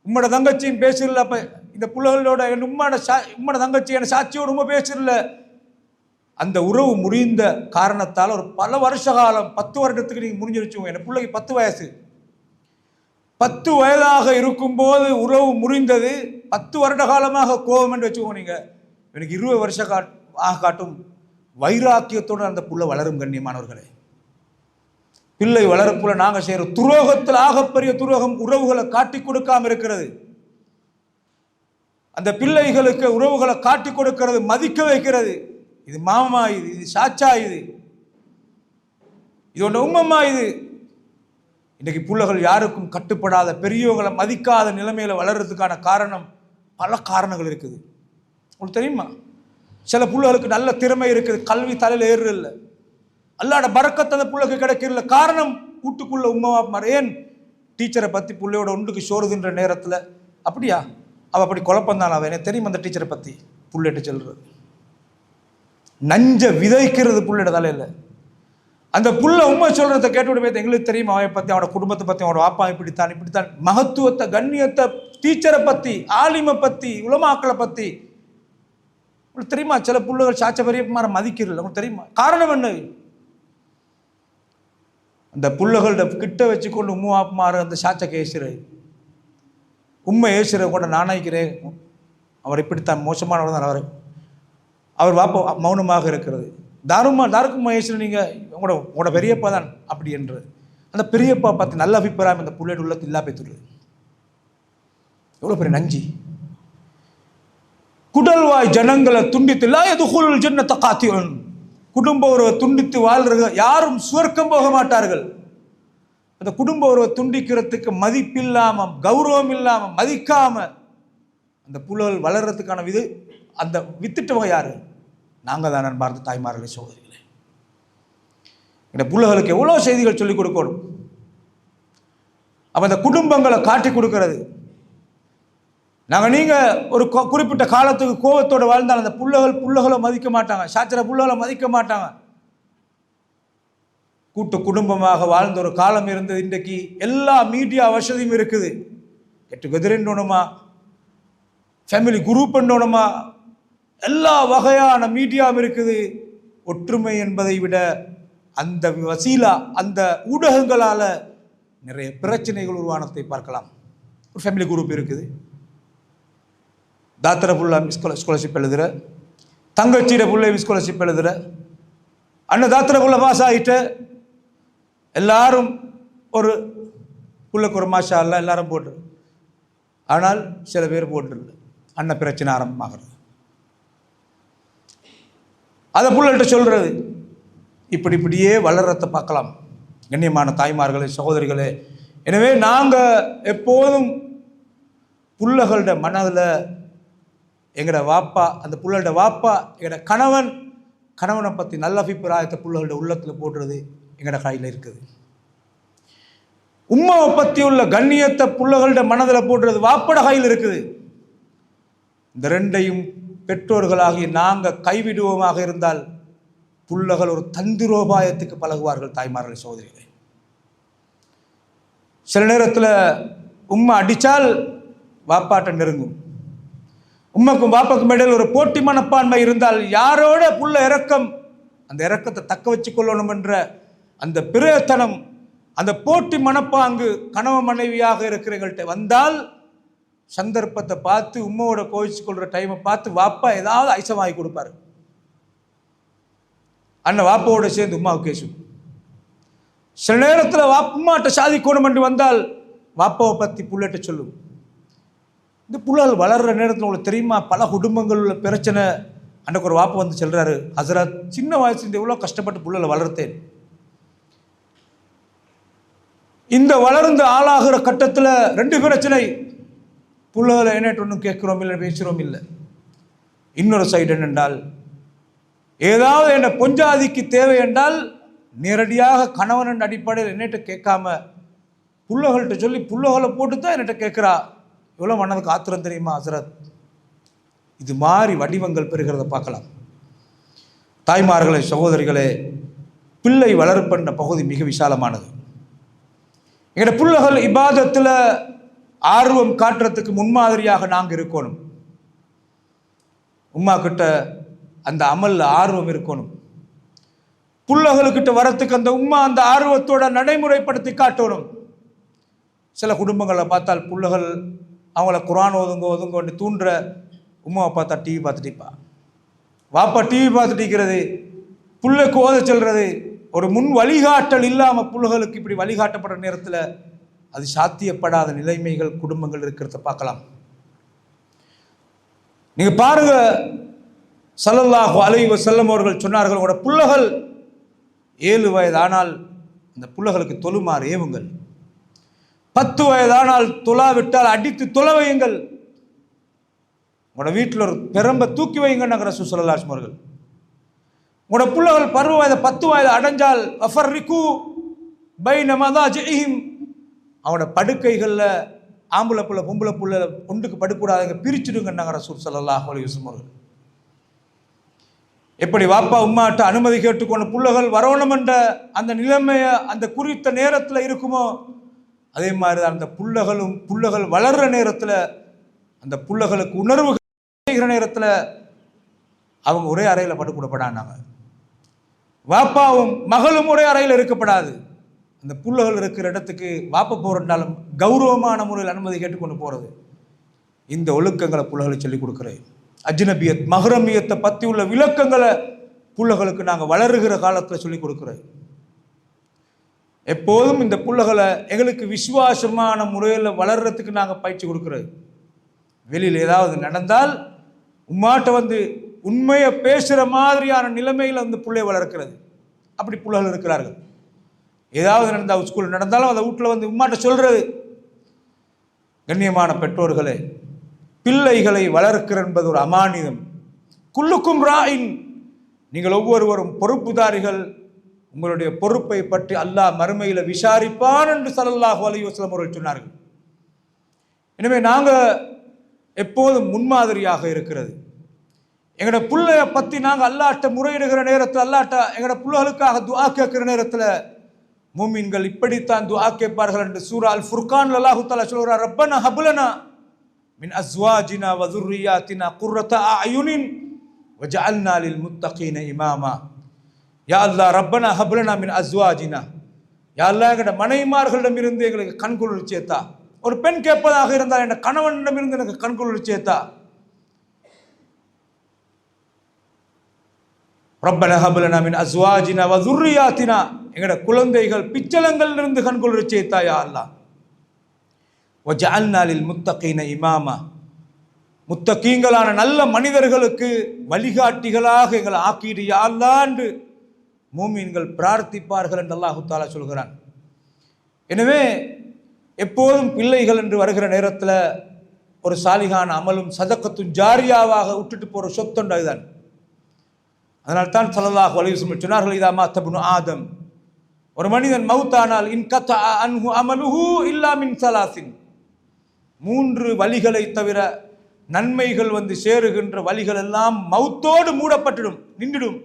உம்மோட தங்கச்சியும் பேசிடல. அப்போ இந்த பிள்ளைகளோட உம்மோட தங்கச்சி என் சாட்சியோட உண்மை பேசிடல. அந்த உறவு முறிந்த காரணத்தால் ஒரு பல வருஷ காலம் 10 வருடத்துக்கு நீங்கள் முடிஞ்சு வச்சுக்கோங்க. என் பிள்ளைக்கு 10 வயசு. 10 வயதாக இருக்கும்போது உறவு முறிந்தது. 10 வருட காலமாக கோபம் என்று வச்சுக்கோங்க. நீங்கள் எனக்கு 20 வருஷம் காட்டும் வைராக்கியத்தோடு அந்த புள்ள வளரும். கண்ணியமானவர்களே, பிள்ளை வளர்ப்புல நாங்கள் செய்கிற துரோகத்தில் ஆகப்பெரிய துரோகம் உறவுகளை காட்டி கொடுக்காம இருக்கிறது. அந்த பிள்ளைகளுக்கு உறவுகளை காட்டி கொடுக்கிறது, மதிக்க வைக்கிறது. இது மாமா, இது சாச்சா, இது ஒன்று உம்மம்மா. இது இன்றைக்கு பிள்ளைகள் யாருக்கும் கட்டுப்படாத, பெரியவங்களை மதிக்காத நிலைமையில வளர்றதுக்கான காரணம் பல காரணங்கள் இருக்குது. உங்களுக்கு தெரியுமா, சில பிள்ளைகளுக்கு நல்ல திறமை இருக்குது, கல்வி தலையில் ஏறுறதில்லை, அல்லாட பரக்கத்து அந்த பிள்ளைக்கு கிடைக்கிறதில்ல. காரணம் வீட்டுக்குள்ள உம்மா வாப்பமார். ஏன் டீச்சரை பற்றி பிள்ளையோட ஒன்றுக்கு சோறுதுன்ற நேரத்தில் அப்படியா அவள் அப்படி குழப்பந்தான், அவன் எனக்கு தெரியும் அந்த டீச்சரை பற்றி புள்ளைகிட்ட சொல்கிறது. நஞ்ச விதைக்கிறது புள்ளையோட தலையில். அந்த புள்ள உண்மை சொல்றதை கேட்டுவிட எங்களுக்கு தெரியும் அவனை பற்றி, அவனோட குடும்பத்தை பற்றி, அவனோட வாப்பா இப்படித்தான் மகத்துவத்தை, கண்ணியத்தை, டீச்சரை பற்றி, ஆலிமை பற்றி, உலமாக்களை பற்றி உங்களுக்கு தெரியுமா. சில புள்ளைகள் சாச்ச பெரியமார மதிக்கிறது. உங்களுக்கு தெரியுமா காரணம் என்ன? அந்த புள்ளைகளோட கிட்ட வச்சுக்கொண்டு உம்மாமாறு அந்த சாச்சை ஏசுறது, உண்மை ஏசுறது கூட நானாய்க்கிறேன். அவர் இப்படித்தான் மோசமானவர் தான் அவர் வாப்பா மௌனமாக இருக்கிறது. தாருக்குமா ஏசுற நீங்கள் உங்களோட பெரியப்பா தான் அப்படி என்று அந்த பெரியப்பா பார்த்து நல்ல அபிப்பிராயம் அந்த புள்ளையோட உள்ளத்தில் இல்லா பேத்துடுது. எவ்வளோ பெரிய நஞ்சி. குடல்வாய் ஜனங்களை துண்டித்து எதுகுல் ஜன்னத காத்தியுன், குடும்ப உறவை துண்டித்து வாழ்ற யாரும் சுவர்க்கம் போக மாட்டார்கள். அந்த குடும்ப உறவை துண்டிக்கிறதுக்கு மதிப்பில்லாம, கௌரவம் இல்லாம, மதிக்காம அந்த புலல் வளர்றதுக்கான அந்த வித்துட்டவங்க யாரு? நாங்கள் தான் நண்பார்ந்த தாய்மார்களே, சகோதரிகளே. இந்த புள்ளகளுக்கு எவ்வளோ செய்திகள் சொல்லிக் கொடுக்கணும். அப்போ அந்த குடும்பங்களை காட்டி கொடுக்கறது. நீங்கள் ஒரு குறிப்பிட்ட காலத்துக்கு கோபத்தோடு வாழ்ந்தால் அந்த புள்ளகளை மதிக்க மாட்டாங்க, சாத்திர புள்ளகளை மதிக்க மாட்டாங்க. கூட்டு குடும்பமாக வாழ்ந்த ஒரு காலம் இருந்தது. இன்றைக்கு எல்லா மீடியா வசதியும் இருக்குது. கெட்டுகெதிரணுமா, ஃபேமிலி குரூப் என்னோணுமா, எல்லா வகையான மீடியாவும் இருக்குது. ஒற்றுமை என்பதை விட அந்த வசீலா, அந்த ஊடகங்களால் நிறைய பிரச்சனைகள் உருவானதை பார்க்கலாம். ஒரு ஃபேமிலி குரூப் இருக்குது, தாத்திர புள்ள ஸ்காலர்ஷிப் எழுதுகிற, தங்கச்சியிட புள்ளை ஸ்காலர்ஷிப் எழுதுகிற, அண்ணன் தாத்திர புள்ள பாஸ் ஆகிட்டு எல்லாரும் ஒரு புள்ளைக்கு ஒரு மாஷா அல்ல எல்லாரும் போட்டு, ஆனால் சில பேர் போட்டுருல, அண்ணன் பிரச்சனை ஆரம்பமாகிறது. அதை புள்ளகிட்ட சொல்கிறது. இப்படியே வளர்றதை பார்க்கலாம். கண்ணியமான தாய்மார்களே, சகோதரிகளே, எனவே நாங்கள் எப்போதும் புள்ளகளோட மனதில் எங்களோட வாப்பா, அந்த புள்ளோட வாப்பா, எங்களோட கணவனை பற்றி நல்ல அபிப்பிராயத்தை புள்ளகளோட உள்ளத்தில் போடுறது எங்களோட கையில் இருக்குது. உம்மாவை பற்றி உள்ள கண்ணியத்தை புள்ளகளோட மனதில் போடுறது வாப்பட கையில் இருக்குது. இந்த ரெண்டையும் பெற்றோர்களாகி நாங்கள் கைவிடுவோமாக இருந்தால் புள்ளகள் ஒரு தந்திரோபாயத்துக்கு பழகுவார்கள். தாய்மார்களே, சகோதரிகளே, சில நேரத்தில் உம்மா அடித்தால் வாப்பாட்ட நெருங்கும். உம்மைக்கும் வாப்பாக்கும் இடையில் ஒரு போட்டி மனப்பான்மை இருந்தால் யாரோட புள்ள இறக்கம், அந்த இறக்கத்தை தக்க வச்சு கொள்ளணும் என்ற அந்த பிரயத்தனம், அந்த போட்டி மனப்பாங்கு கணவன் மனைவியாக இருக்கிறவங்கள்ட்ட வந்தால் சந்தர்ப்பத்தை பார்த்து உம்மாவோட கோவிச்சு கொள்கிற டைமை பார்த்து வாப்பா ஏதாவது ஐசமாகி கொடுப்பாரு. அண்ணன் வாப்பாவோட சேர்ந்து உம்மாவுக்கு கேசும். சில நேரத்தில் உம்மாட்ட சாதிக்கணும் என்று வந்தால் வாப்பாவை பற்றி புள்ளட்ட சொல்லும். இந்த புள்ளல் வளர்கிற நேரத்தில் உங்களுக்கு தெரியுமா, பல குடும்பங்கள் உள்ள பிரச்சனை. அன்றைக்கு ஒரு வாப்பா வந்து சொல்கிறாரு, ஹசரத், சின்ன வயசு இந்த எவ்வளோ கஷ்டப்பட்டு புள்ளலை வளர்த்தேன். இந்த வளர்ந்து ஆளாகிற கட்டத்தில் 2 பிரச்சனை. புள்ளகளை என்னட்டு ஒன்றும் கேட்குறோம் இல்லை, பேசுகிறோம் இல்லை. இன்னொரு சைடு என்னென்றால், ஏதாவது என்ன பொஞ்சாதிக்கு தேவை என்றால் நேரடியாக கணவன் அடிப்படையில் என்னட்ட கேட்காம புள்ளகள்கிட்ட சொல்லி புள்ளகளை போட்டு தான் என்னட்ட கேட்குறா. எவ்வளோ மனதுக்கு ஆத்திரம் தெரியுமா ஹசரத்? இது மாதிரி வடிவங்கள் பெறுகிறத பார்க்கலாம். தாய்மார்களே, சகோதரிகளே, பிள்ளை வளர்ப்பென்ற பகுதி மிக விசாலமானது. எங்களோட பிள்ளைகள் இபாதத்தில் ஆர்வம் காட்டுறதுக்கு முன்மாதிரியாக நாங்கள் இருக்கணும். உம்மா கிட்ட அந்த அமல்ல ஆர்வம் இருக்கணும். பிள்ளைகளுக்கிட்ட வரத்துக்கு அந்த உம்மா அந்த ஆர்வத்தோட நடைமுறைப்படுத்தி காட்டணும். சில குடும்பங்களை பார்த்தால் பிள்ளைகள் அவங்கள குரான் ஒதுங்க தூண்டுற உம்மாவை பார்த்தா டிவி பார்த்துட்டிப்பா, வாப்பா டிவி பார்த்துட்டு இருக்கிறது, பிள்ளைக்கு ஓத செல்றது, ஒரு முன் வழிகாட்டல் இல்லாமல் பிள்ளைகளுக்கு இப்படி வழிகாட்டப்படுற நேரத்தில் அது சாத்தியப்படாத நிலைமைகள் குடும்பங்கள் இருக்கிறத பார்க்கலாம். நீங்க பாருங்க, ஸல்லல்லாஹு அலைஹி வஸல்லம் அவர்கள் சொன்னார்கள், உங்களோட பிள்ளைகள் 7 வயதானால் அந்த பிள்ளைகளுக்கு தொழுமாறு ஏவுங்கள். 10 வயதானால் தொழாவிட்டால் அடித்து தொலை வையுங்கள். உங்களோட வீட்டில் ஒரு பெரம்பை தூக்கி வைங்கன்னாங்க ரசூல் ஸல்லல்லாஹு அலைஹி வஸல்லம் அவர்கள். உங்களோட பிள்ளைகள் பருவ வயது 10 வயது அடைஞ்சால் வஃபர்ரிகு பைன மதாஜிஹிம், அவனோட படுக்கைகளில் ஆம்பளை புள்ள பொம்பளை புள்ள ஒன்றுக்கு படுக்கூடாதுங்க, பிரிச்சுடுங்கன்னாங்க ரசூல் ஸல்லல்லாஹு அலைஹி வஸல்லம் அவர்கள். எப்படி வாப்பா உம்மாட்ட அனுமதி கேட்டுக்கொண்டு பிள்ளைகள் வரணும் என்ற அந்த நிலைமையை அந்த குறித்த நேரத்தில் இருக்குமோ, அதே மாதிரி தான் அந்த புள்ளைகள் வளர்கிற நேரத்தில் அந்த புள்ளைகளுக்கு உணர்வு செய்கிற நேரத்தில் அவங்க ஒரே அறையில் படுக்கூடப்படானாங்க. வாப்பாவும் மகளும் ஒரே அறையில் இருக்கப்படாது. அந்த புள்ளைகள் இருக்கிற இடத்துக்கு வாப்பா போகிறனாலும் கௌரவமான முறையில் அனுமதி கேட்டுக்கொண்டு போகிறது. இந்த ஒழுக்கங்களை புள்ளைகளுக்கு சொல்லிக் கொடுக்குறேன். அஜ்னபியத் மஹ்ரமியத்தை பற்றி உள்ள விளக்கங்களை புள்ளைகளுக்கு நாங்கள் வளருகிற காலத்தில் சொல்லிக் கொடுக்குறோம். எப்போதும் இந்த புள்ளைகளை எங்களுக்கு விசுவாசமான முறையில் வளர்கிறதுக்கு நாங்கள் பயிற்சி கொடுக்குறோம். வெளியில் ஏதாவது நடந்தால் உம்மாட்ட வந்து உண்மையை பேசுகிற மாதிரியான நிலைமையில் வந்து பிள்ளை வளர்க்கிறது. அப்படி பிள்ளைகள் இருக்கிறார்கள். ஏதாவது நடந்தால் ஸ்கூல் நடந்தாலும் அதை வீட்டில் வந்து உம்மாட்ட சொல்கிறது. கண்ணியமான பெற்றோர்களே, பிள்ளைகளை வளர்க்கிற என்பது ஒரு அமானிதம். குல்லுக்கும் ராயின், நீங்கள் ஒவ்வொருவரும் பொறுப்புதாரிகள். உங்களுடைய பொறுப்பை பற்றி அல்லாஹ் மறுமையில் விசாரிப்பான் என்று ஸல்லல்லாஹு அலைஹி வஸல்லம் அவர்கள் சொன்னார்கள். எனவே நாங்கள் எப்போதும் முன்மாதிரியாக இருக்கிறது. எங்களோட பிள்ளைய பற்றி நாங்கள் அல்லாஹ்ட்ட முறையிடுகிற நேரத்தில், அல்லாஹ்ட்ட எங்களோட பிள்ளைகளுக்காக துஆ கேட்கிற நேரத்தில் மூமின்கள் இப்படித்தான் துஆ கேட்பார்கள் என்று சூரா அல் ஃபுர்கான் அல்லாஹ் தஆலா சொல்கிறார். ரப்பனா ஹப்லனா மின் அஸ்வாஜினா வ ذُرِّيَّاتِنَا قُرَّةَ أَعْيُنٍ وَجَعَلْنَا لِلْمُتَّقِينَ إِمَامًا. யா அல்லாஹ், ரப்பனா ஹப்லனா மின் அஸ்வாஜினா, யா அல்லாஹ் எங்களோட மனைவிமார்களிடமிருந்து எங்களுக்கு கண்குளிர்ச்சியத்தா. ஒரு பெண் கேட்பதாக இருந்தால் என் கணவனிடமிருந்து எனக்கு கண்குளிர்ச்சியத்தா. ரப்பனா ஹப்லனா மின் அஸ்வாஜினா வ ذُرِّيَّاتِنَا, எங்களோட குழந்தைகள் பிச்சலங்களிலிருந்து கண்குளிர்ச்சியத்தா யா அல்லாஹ். வஜஅல்னா லில்முத்தகீன இமாமா, முத்தகீங்களான நல்ல மனிதர்களுக்கு வழிகாட்டிகளாக எங்களை ஆக்கிடு யா அல்லாஹ் என்று மூமின்கள் பிரார்த்திப்பார்கள் என்று அல்லாஹ் தஆலா சொல்கிறான். எனவே எப்போதும் பிள்ளைகள் என்று வருகிற நேரத்தில் ஒரு சாலிகான அமலும் சதக்கத்தும் ஜாரியாவாக விட்டுட்டு போகிற சொத்தொண்டு அதுதான். அதனால்தான் ஸல்லல்லாஹு அலைஹி வஸல்லம் சொன்னார்கள், இதா மாத்த இப்னு ஆதம், ஒரு மனிதன் மௌத்தானால் இன்கதஅ அன்ஹு அமலுஹு இல்லா மின் ஸலாசின், 3 வழிகளை தவிர நன்மைகள் வந்து சேருகின்ற வழிகள் எல்லாம் மௌத்தோடு மூடப்பட்டுடும், நின்றுடும்.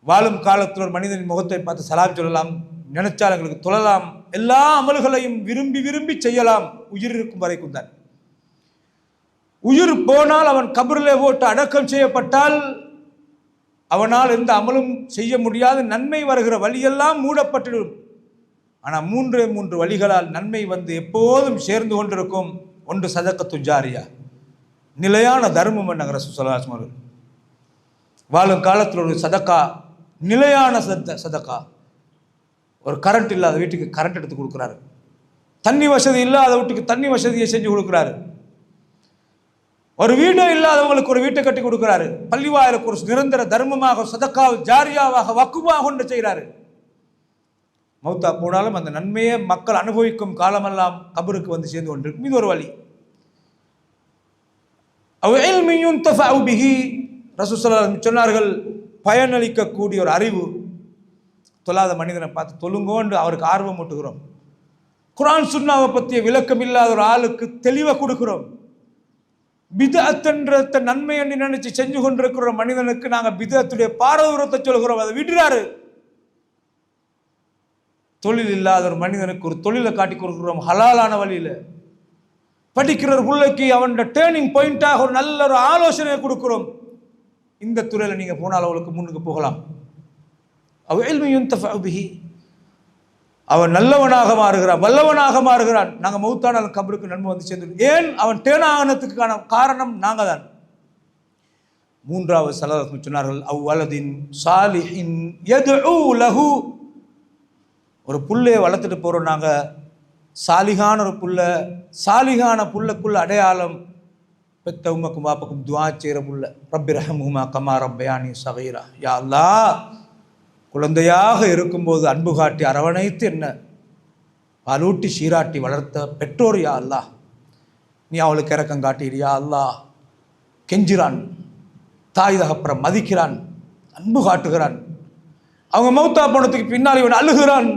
வாழும் காலத்தில் ஒரு மனிதனின் முகத்தை பார்த்து சலாம் சொல்லலாம், நினைச்சால் எங்களுக்கு தொழலாம், எல்லா அமல்களையும் விரும்பி விரும்பி செய்யலாம், உயிர் இருக்கும் வரைக்கும் தான். உயிர் போனால் அவன் கபரிலே போட்டு அடக்கம் செய்யப்பட்டால் அவனால் எந்த அமலும் செய்ய முடியாத நன்மை வருகிற வழியெல்லாம் மூடப்பட்டுடும். ஆனால் 3 வழிகளால் நன்மை வந்து எப்போதும் சேர்ந்து கொண்டிருக்கும். ஒன்று சதக்கத்து ஜாரியா, நிலையான தர்மம் என்ற ரசூலுல்லாஹி ஸல்லல்லாஹு அலைஹி வஸல்லம். வாழும் காலத்தில் ஒரு சதக்கா, நிலையான சதக்கா. ஒரு கரண்ட் இல்லாத வீட்டுக்கு கரண்ட் எடுத்து கொடுக்குறாரு, தண்ணி வசதி இல்லாத வீட்டுக்கு தண்ணி வசதியை செஞ்சு கொடுக்குறாரு, ஒரு வீடே இல்லாதவங்களுக்கு ஒரு வீட்டை கட்டி கொடுக்குறாரு, பள்ளிவாயிலுக்கு ஒரு நிரந்தர தர்மமாக சதக்கா ஜாரியாவாக வக்குவாக கொண்டு செய்கிறாரு. மௌத்தா போனாலும் அந்த நன்மையை மக்கள் அனுபவிக்கும் காலமெல்லாம் கபருக்கு வந்து சேர்ந்து கொண்டிருக்கும். இது ஒரு வழி. ரசூலுல்லாஹி ஸல்லல்லாஹு அலைஹி வஸல்லம் சொன்னார்கள், பயனளிக்கக்கூடிய ஒரு அறிவு. தொழாத மனிதனை பார்த்து தொழுங்கோண்டு அவருக்கு ஆர்வம் ஊட்டுகிறோம். குர்ஆன் சுன்னாவை பற்றிய விளக்கம் இல்லாத ஒரு ஆளுக்கு தெளிவை கொடுக்கிறோம். பிதஅத்ன்ற நன்மை என்று நினைச்சு செஞ்சு கொண்டிருக்கிற மனிதனுக்கு நாங்கள் பிதஅத்துடைய பாரதூரத்தை சொல்கிறோம், அதை விடுறாரு. தொழில் இல்லாத ஒரு மனிதனுக்கு ஒரு தொழிலை காட்டி கொடுக்கிறோம், ஹலாலான வழியில். படிக்கிற ஒரு பிள்ளைக்கு அவன் டேர்னிங் பாயிண்டாக ஒரு நல்ல ஒரு ஆலோசனையை கொடுக்கிறோம். இந்த துறையில் நீங்கள் போனால் அவளுக்கு முன்னுக்கு போகலாம். அவன் நல்லவனாக மாறுகிறான், வல்லவனாக மாறுகிறான். நாங்கள் மௌத்தான கபருக்கு நன்மை வந்து சேர்ந்து. ஏன் அவன் டேனாகனத்துக்கான காரணம் நாங்கள் தான். 3வது ஸல்லல்லாஹு சொன்னார்கள், அவ்வலதின் சாலிஹின் யதுஉ லஹு, ஒரு புள்ளையை வளர்த்துட்டு போகிறோம் நாங்கள், சாலிகான ஒரு புள்ள. சாலிகான புள்ளைக்குள்ள அடையாளம் பெத்த உம்மக்கும் பாப்பக்கும் துஆ செய்கிற புள்ள. ரப்பி ரஹம்ஹுமா கமா ரப்பயானி ஸகீரா, யா அல்லாஹ், குழந்தையாக இருக்கும்போது அன்பு காட்டி அரவணைத்து என்ன பாலூட்டி சீராட்டி வளர்த்த பெற்றோர் யா அல்லாஹ், நீ அவளுக்கு இறக்கம் காட்டிடு யா அல்லாஹ். கெஞ்சிறான், தாய் தகப்பறம் மதிக்கிறான், அன்பு காட்டுகிறான். அவங்க மௌத்தா போனதுக்கு பின்னால் இவன் அழுகிறான்.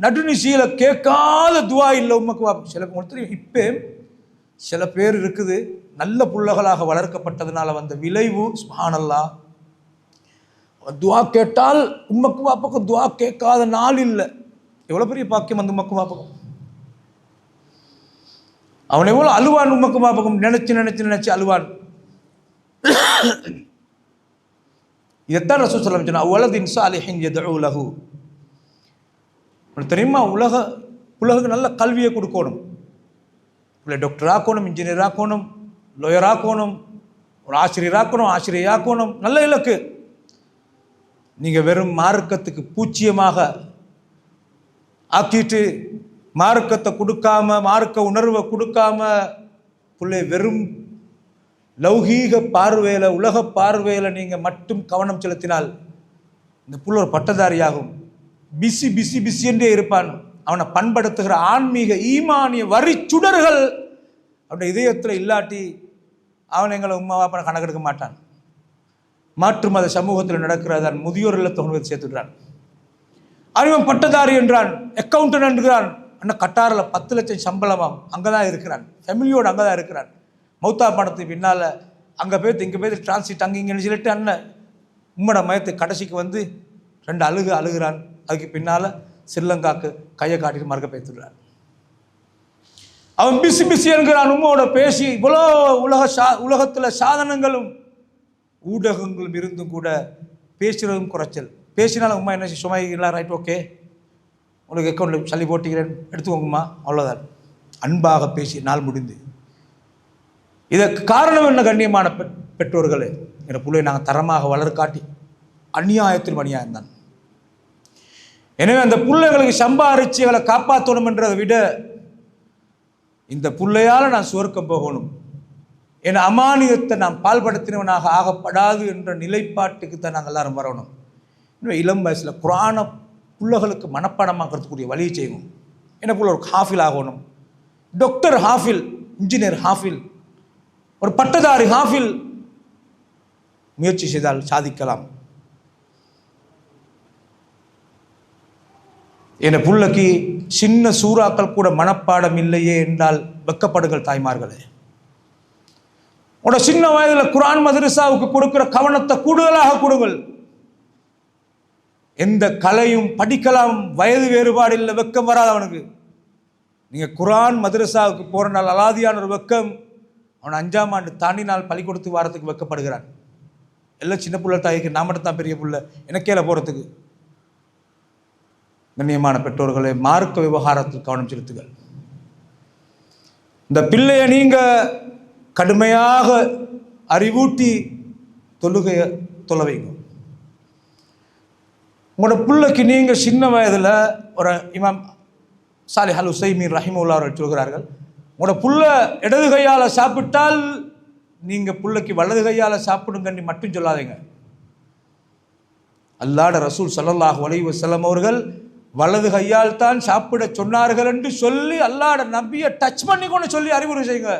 நடுநிசையில் கேட்காத துவா இல்லை உம்மக்கு பாப்பா. சில தெரியும், இப்போ சில பேர் இருக்குது நல்ல புள்ளகளாக வளர்க்கப்பட்டதுனால வந்த விளைவு. சுப்ஹானல்லாஹ், துவா கேட்டால் உம்மக்கு பாப்பாக்கு துவா கேட்காத நாள் இல்லை. எவ்வளோ பெரிய பாக்கியம் அந்த உம்மக்கு பாப்பாக்கும். அவன் எவ்வளோ அழுவான், உம்மக்கு பாப்பாக்கும் நினைச்சு நினைச்சு நினைச்சு அழுவான். இதைத்தான் ரசூலுல்லாஹி ஸல்லல்லாஹு அலைஹி வஸல்லம் சொன்னார், வலதின் சாலிஹின் யதுஉ லஹு. தெரியுமா, உலகுக்கு நல்ல கல்வியை கொடுக்கணும். இல்லை டாக்டர் ஆக்கணும், இன்ஜினியர் ஆக்கணும், லோயர் ஆக்கணும், ஒரு ஆசிரியர் ஆக்கணும், நல்ல இலக்கு. நீங்கள் வெறும் மார்க்கத்துக்கு பூச்சியமாக ஆக்கிட்டு மார்க்கத்தை கொடுக்காம, மார்க்க உணர்வை கொடுக்காம பிள்ளை வெறும் லௌகீக பார்வையில், உலக பார்வையில் நீங்கள் மட்டும் கவனம் செலுத்தினால் இந்த புள்ள ஒரு பட்டதாரியாகும். பிசி பிசி பிசி என்றே இருப்பான். அவனை பண்படுத்துகிற ஆன்மீக ஈமானிய வரி சுடர்கள் அவனுடைய இதயத்தில் இல்லாட்டி அவன் எங்களை உமா வாப்பனை கணக்கெடுக்க மாட்டான். மாற்று மத சமூகத்தில் நடக்கிறதான் முதியோர் இல்லத்தை கொண்டு சேர்த்துக்கிறான். அவன் பட்டதாரி என்றான், அக்கௌண்டன்ட் என்கிறான். அண்ணன் கட்டாரில் 10 லட்சம் சம்பளமாம், அங்கே தான் இருக்கிறான், ஃபேமிலியோடு அங்கே தான் இருக்கிறான். மௌத்தா பணத்துக்கு பின்னால் அங்கே போய்த்து இங்கே போய்த்து டிரான்சிட் அங்கே இங்கேன்னு சொல்லிட்டு அண்ணன் உம்மோட மயத்தை கடைசிக்கு வந்து 2 அழுகிறான். அதுக்கு பின்னால் ஸ்ரீலங்காவுக்கு கையை காட்டிட்டு மறக்க பேத்துடுறான். அவன் பிசி பிசி என்கிறான். உம்மோட பேசி இவ்வளோ உலகத்தில் சாதனங்களும் ஊடகங்களும் இருந்தும் கூட பேசுகிறதும் குறைச்சல். பேசினாலும் உமா என்ன சுமைங்களா, ரைட் ஓகே உங்களுக்கு அக்கௌண்ட்டில் சொல்லி போட்டிக்கிறேன் எடுத்துக்கோங்கம்மா, அவ்வளோதான். அன்பாக பேசி நாள் முடிந்து. இதற்கு காரணம் என்ன? கண்ணியமான பெற்றோர்களே, என்ற பிள்ளையை நாங்கள் தரமாக வளர்க்காட்டி அநியாயத்திலும் அநியாயம்தான். எனவே அந்த பிள்ளைகளுக்கு சம்பாரிச்சு எங்களை காப்பாற்றணும் என்றதை விட இந்த பிள்ளையால் நான் சுவர்க்கம் போகணும், என் அமானியத்தை நான் பால்படுத்தினவனாக ஆகப்படாது என்ற நிலைப்பாட்டுக்கு தான் நாங்கள் எல்லாரும் வரணும். இன்னும் இளம் வயசில் குரான பிள்ளைகளுக்கு மனப்பாடமாக்கிறதுக்குரிய வழியை செய்யணும். என்ன பிள்ளை ஒரு ஹாஃபில் ஆகணும், டாக்டர் ஹாஃபில், இன்ஜினியர் ஹாஃபில், ஒரு பட்டதாரி ஹாஃபில் முயற்சி செய்தால் சாதிக்கலாம். என் புள்ளைக்கு சின்ன சூறாக்கள் கூட மனப்பாடம் இல்லையே என்றால் வெக்கப்படுங்கள் தாய்மார்களே. உட சின்ன வயதில் குர்ஆன் மதரசாவுக்கு கொடுக்கிற கவனத்தை கூடுதலாக கொடுங்கள். எந்த கலையும் படிக்கலாம், வயது வேறுபாடு இல்லை, வெக்கம் வராது அவனுக்கு. நீங்கள் குர்ஆன் மதரசாவுக்கு போகிற நாள் அலாதியான ஒரு வெக்கம். அவன் 5ஆம் ஆண்டு தாண்டினால் பள்ளிக்கூடத்துக்கு வாரத்துக்கு வெக்கப்படுகிறான். எல்லாம் சின்ன பிள்ளை தாய்க்கு, நான் மட்டும் தான் பெரிய பிள்ளை எனக்கேல போகிறதுக்கு. கண்ணியமான பெற்றோர்களே, மார்க்க விவகாரத்தில் கவனம் செலுத்துங்கள். இந்த பிள்ளையை நீங்கள் கடுமையாக அறிவூட்டி தொழுகையை தொலை வைங்க. உங்களோட பிள்ளைக்கு நீங்கள் சின்ன வயதில் ஒரு இமாம் சாலிஹ் அல் உஸைமீன் ரஹிமஹுல்லாஹ் அவர்கள் சொல்கிறார்கள், உங்களோட புள்ள இடது கையால் சாப்பிட்டால் நீங்கள் பிள்ளைக்கு வலது கையால் சாப்பிடுங்கன்னு மட்டும் சொல்லாதீங்க. அல்லாஹ்வுடைய ரசூல் ஸல்லல்லாஹு அலைஹி வஸல்லம் அவர்கள் வலது கையால் தான் சாப்பிட சொன்னார்கள் என்று சொல்லி அல்லாஹ்வுடைய நபியை டச் பண்ணி கொண்டு சொல்லி அறிவுரை செய்யுங்க.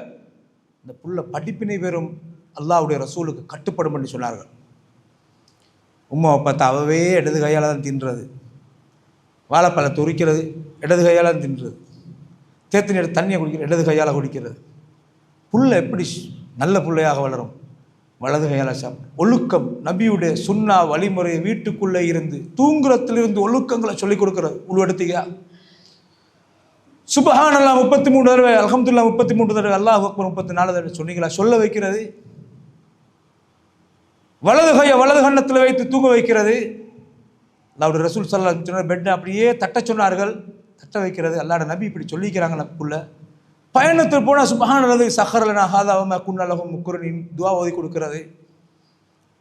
இந்த புள்ள படிப்பினை பெறும், அல்லாஹ்வுடைய ரசூலுக்கு கட்டுப்படும் என்று சொன்னார்கள். உம்மாவை பார்த்து அவவே இடது கையால் தான் தின்றது, வாழைப்பழத்தை உரிக்கிறது இடது கையால் தான் தின்றது, தேத்து நீர் தண்ணியை குடிக்கிறது இடது கையால் குடிக்கிறது. புள்ள எப்படி நல்ல பிள்ளையாக வளரும்? வலது கையால் சாப்பிடும். ஒழுக்கம், நபியுடைய சுன்னா வழிமுறையை வீட்டுக்குள்ளே இருந்து தூங்குறத்திலிருந்து ஒழுக்கங்களை சொல்லிக் கொடுக்குறது. உள்வெடுத்தியா சுப்ஹானல்லாஹ் 33 தடவை, அல்ஹம்துலில்லாஹ் 33 தடவை, அல்லாஹ் அக்பர் 34 தடவை சொன்னீங்களா சொல்ல வைக்கிறது. வலது கையை வலது கன்னத்தில் வைத்து தூங்க வைக்கிறது. அல்லாஹ்வுடைய ரசூல் ஸல்லல்லாஹு அலைஹி வஸல்லம் பெட்டை அப்படியே தட்ட சொன்னார்கள், தட்ட வைக்கிறது. அல்லாஹ்வுடைய நபி இப்படி சொல்லிக்கிறாங்க. நமக்குள்ள பயணத்தில் போனால் சுப்ஹானல்லாஹ் சஹரலனா ஹாதா வமா குன்னா லஹு முக்ரின் துஆ ஓதி கொடுக்கிறது.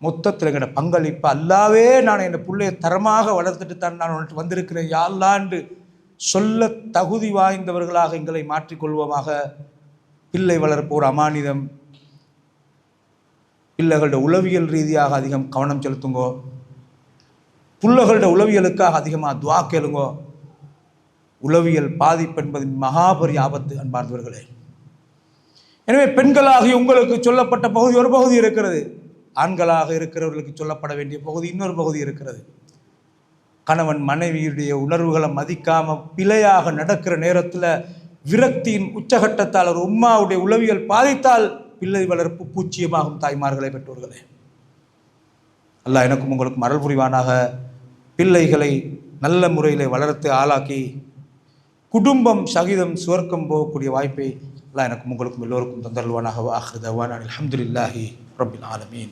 மொத்தத்தில் எங்கட பங்களிப்பு அல்லாவே நான் என் பிள்ளையை தரமாக வளர்த்துட்டு தான் நான் உன்ட்டு வந்திருக்கிறேன் யா அல்லாஹ் என்று சொல்ல தகுதி வாய்ந்தவர்களாக எங்களை மாற்றிக்கொள்வோமாக. பிள்ளை வளர்ப்பு ஒரு அமானிதம். பிள்ளைகளோட உளவியல் ரீதியாக அதிகம் கவனம் செலுத்துங்கோ. பிள்ளைகளோட உளவியலுக்காக அதிகமாக துஆ கேளுங்கோ. உளவியல் பாதிப்பு என்பது மகாபரி ஆபத்து அன்பார்ந்தவர்களே. எனவே பெண்களாகிய உங்களுக்கு சொல்லப்பட்ட பகுதி ஒரு பகுதி இருக்கிறது, ஆண்களாக இருக்கிறவர்களுக்கு சொல்லப்பட வேண்டிய பகுதி இன்னொரு பகுதி இருக்கிறது. கணவன் மனைவியுடைய உணர்வுகளை மதிக்காம பிழையாக நடக்கிற நேரத்தில் விரக்தியின் உச்சகட்டத்தால் ஒரு உம்மாவுடைய உளவியல் பாதித்தால் பிள்ளை வளர்ப்பு பூச்சியமாகும். தாய்மார்களை பெற்றோர்களே, அல்லாஹ் எனக்கும் உங்களுக்கும் அருள் புரிவானாக. பிள்ளைகளை நல்ல முறையில் வளர்த்து ஆளாக்கி குடும்பம் சகிதம் சுவர்க்கம் போகக்கூடிய வாய்ப்பை அல்லாஹ் எனக்கும் உங்களுக்கும் எல்லோருக்கும் தந்தருள்வானாக. ஆஹிரு தஅவானா அல்ஹம்துலில்லாஹி ரப்பில் ஆலமீன்.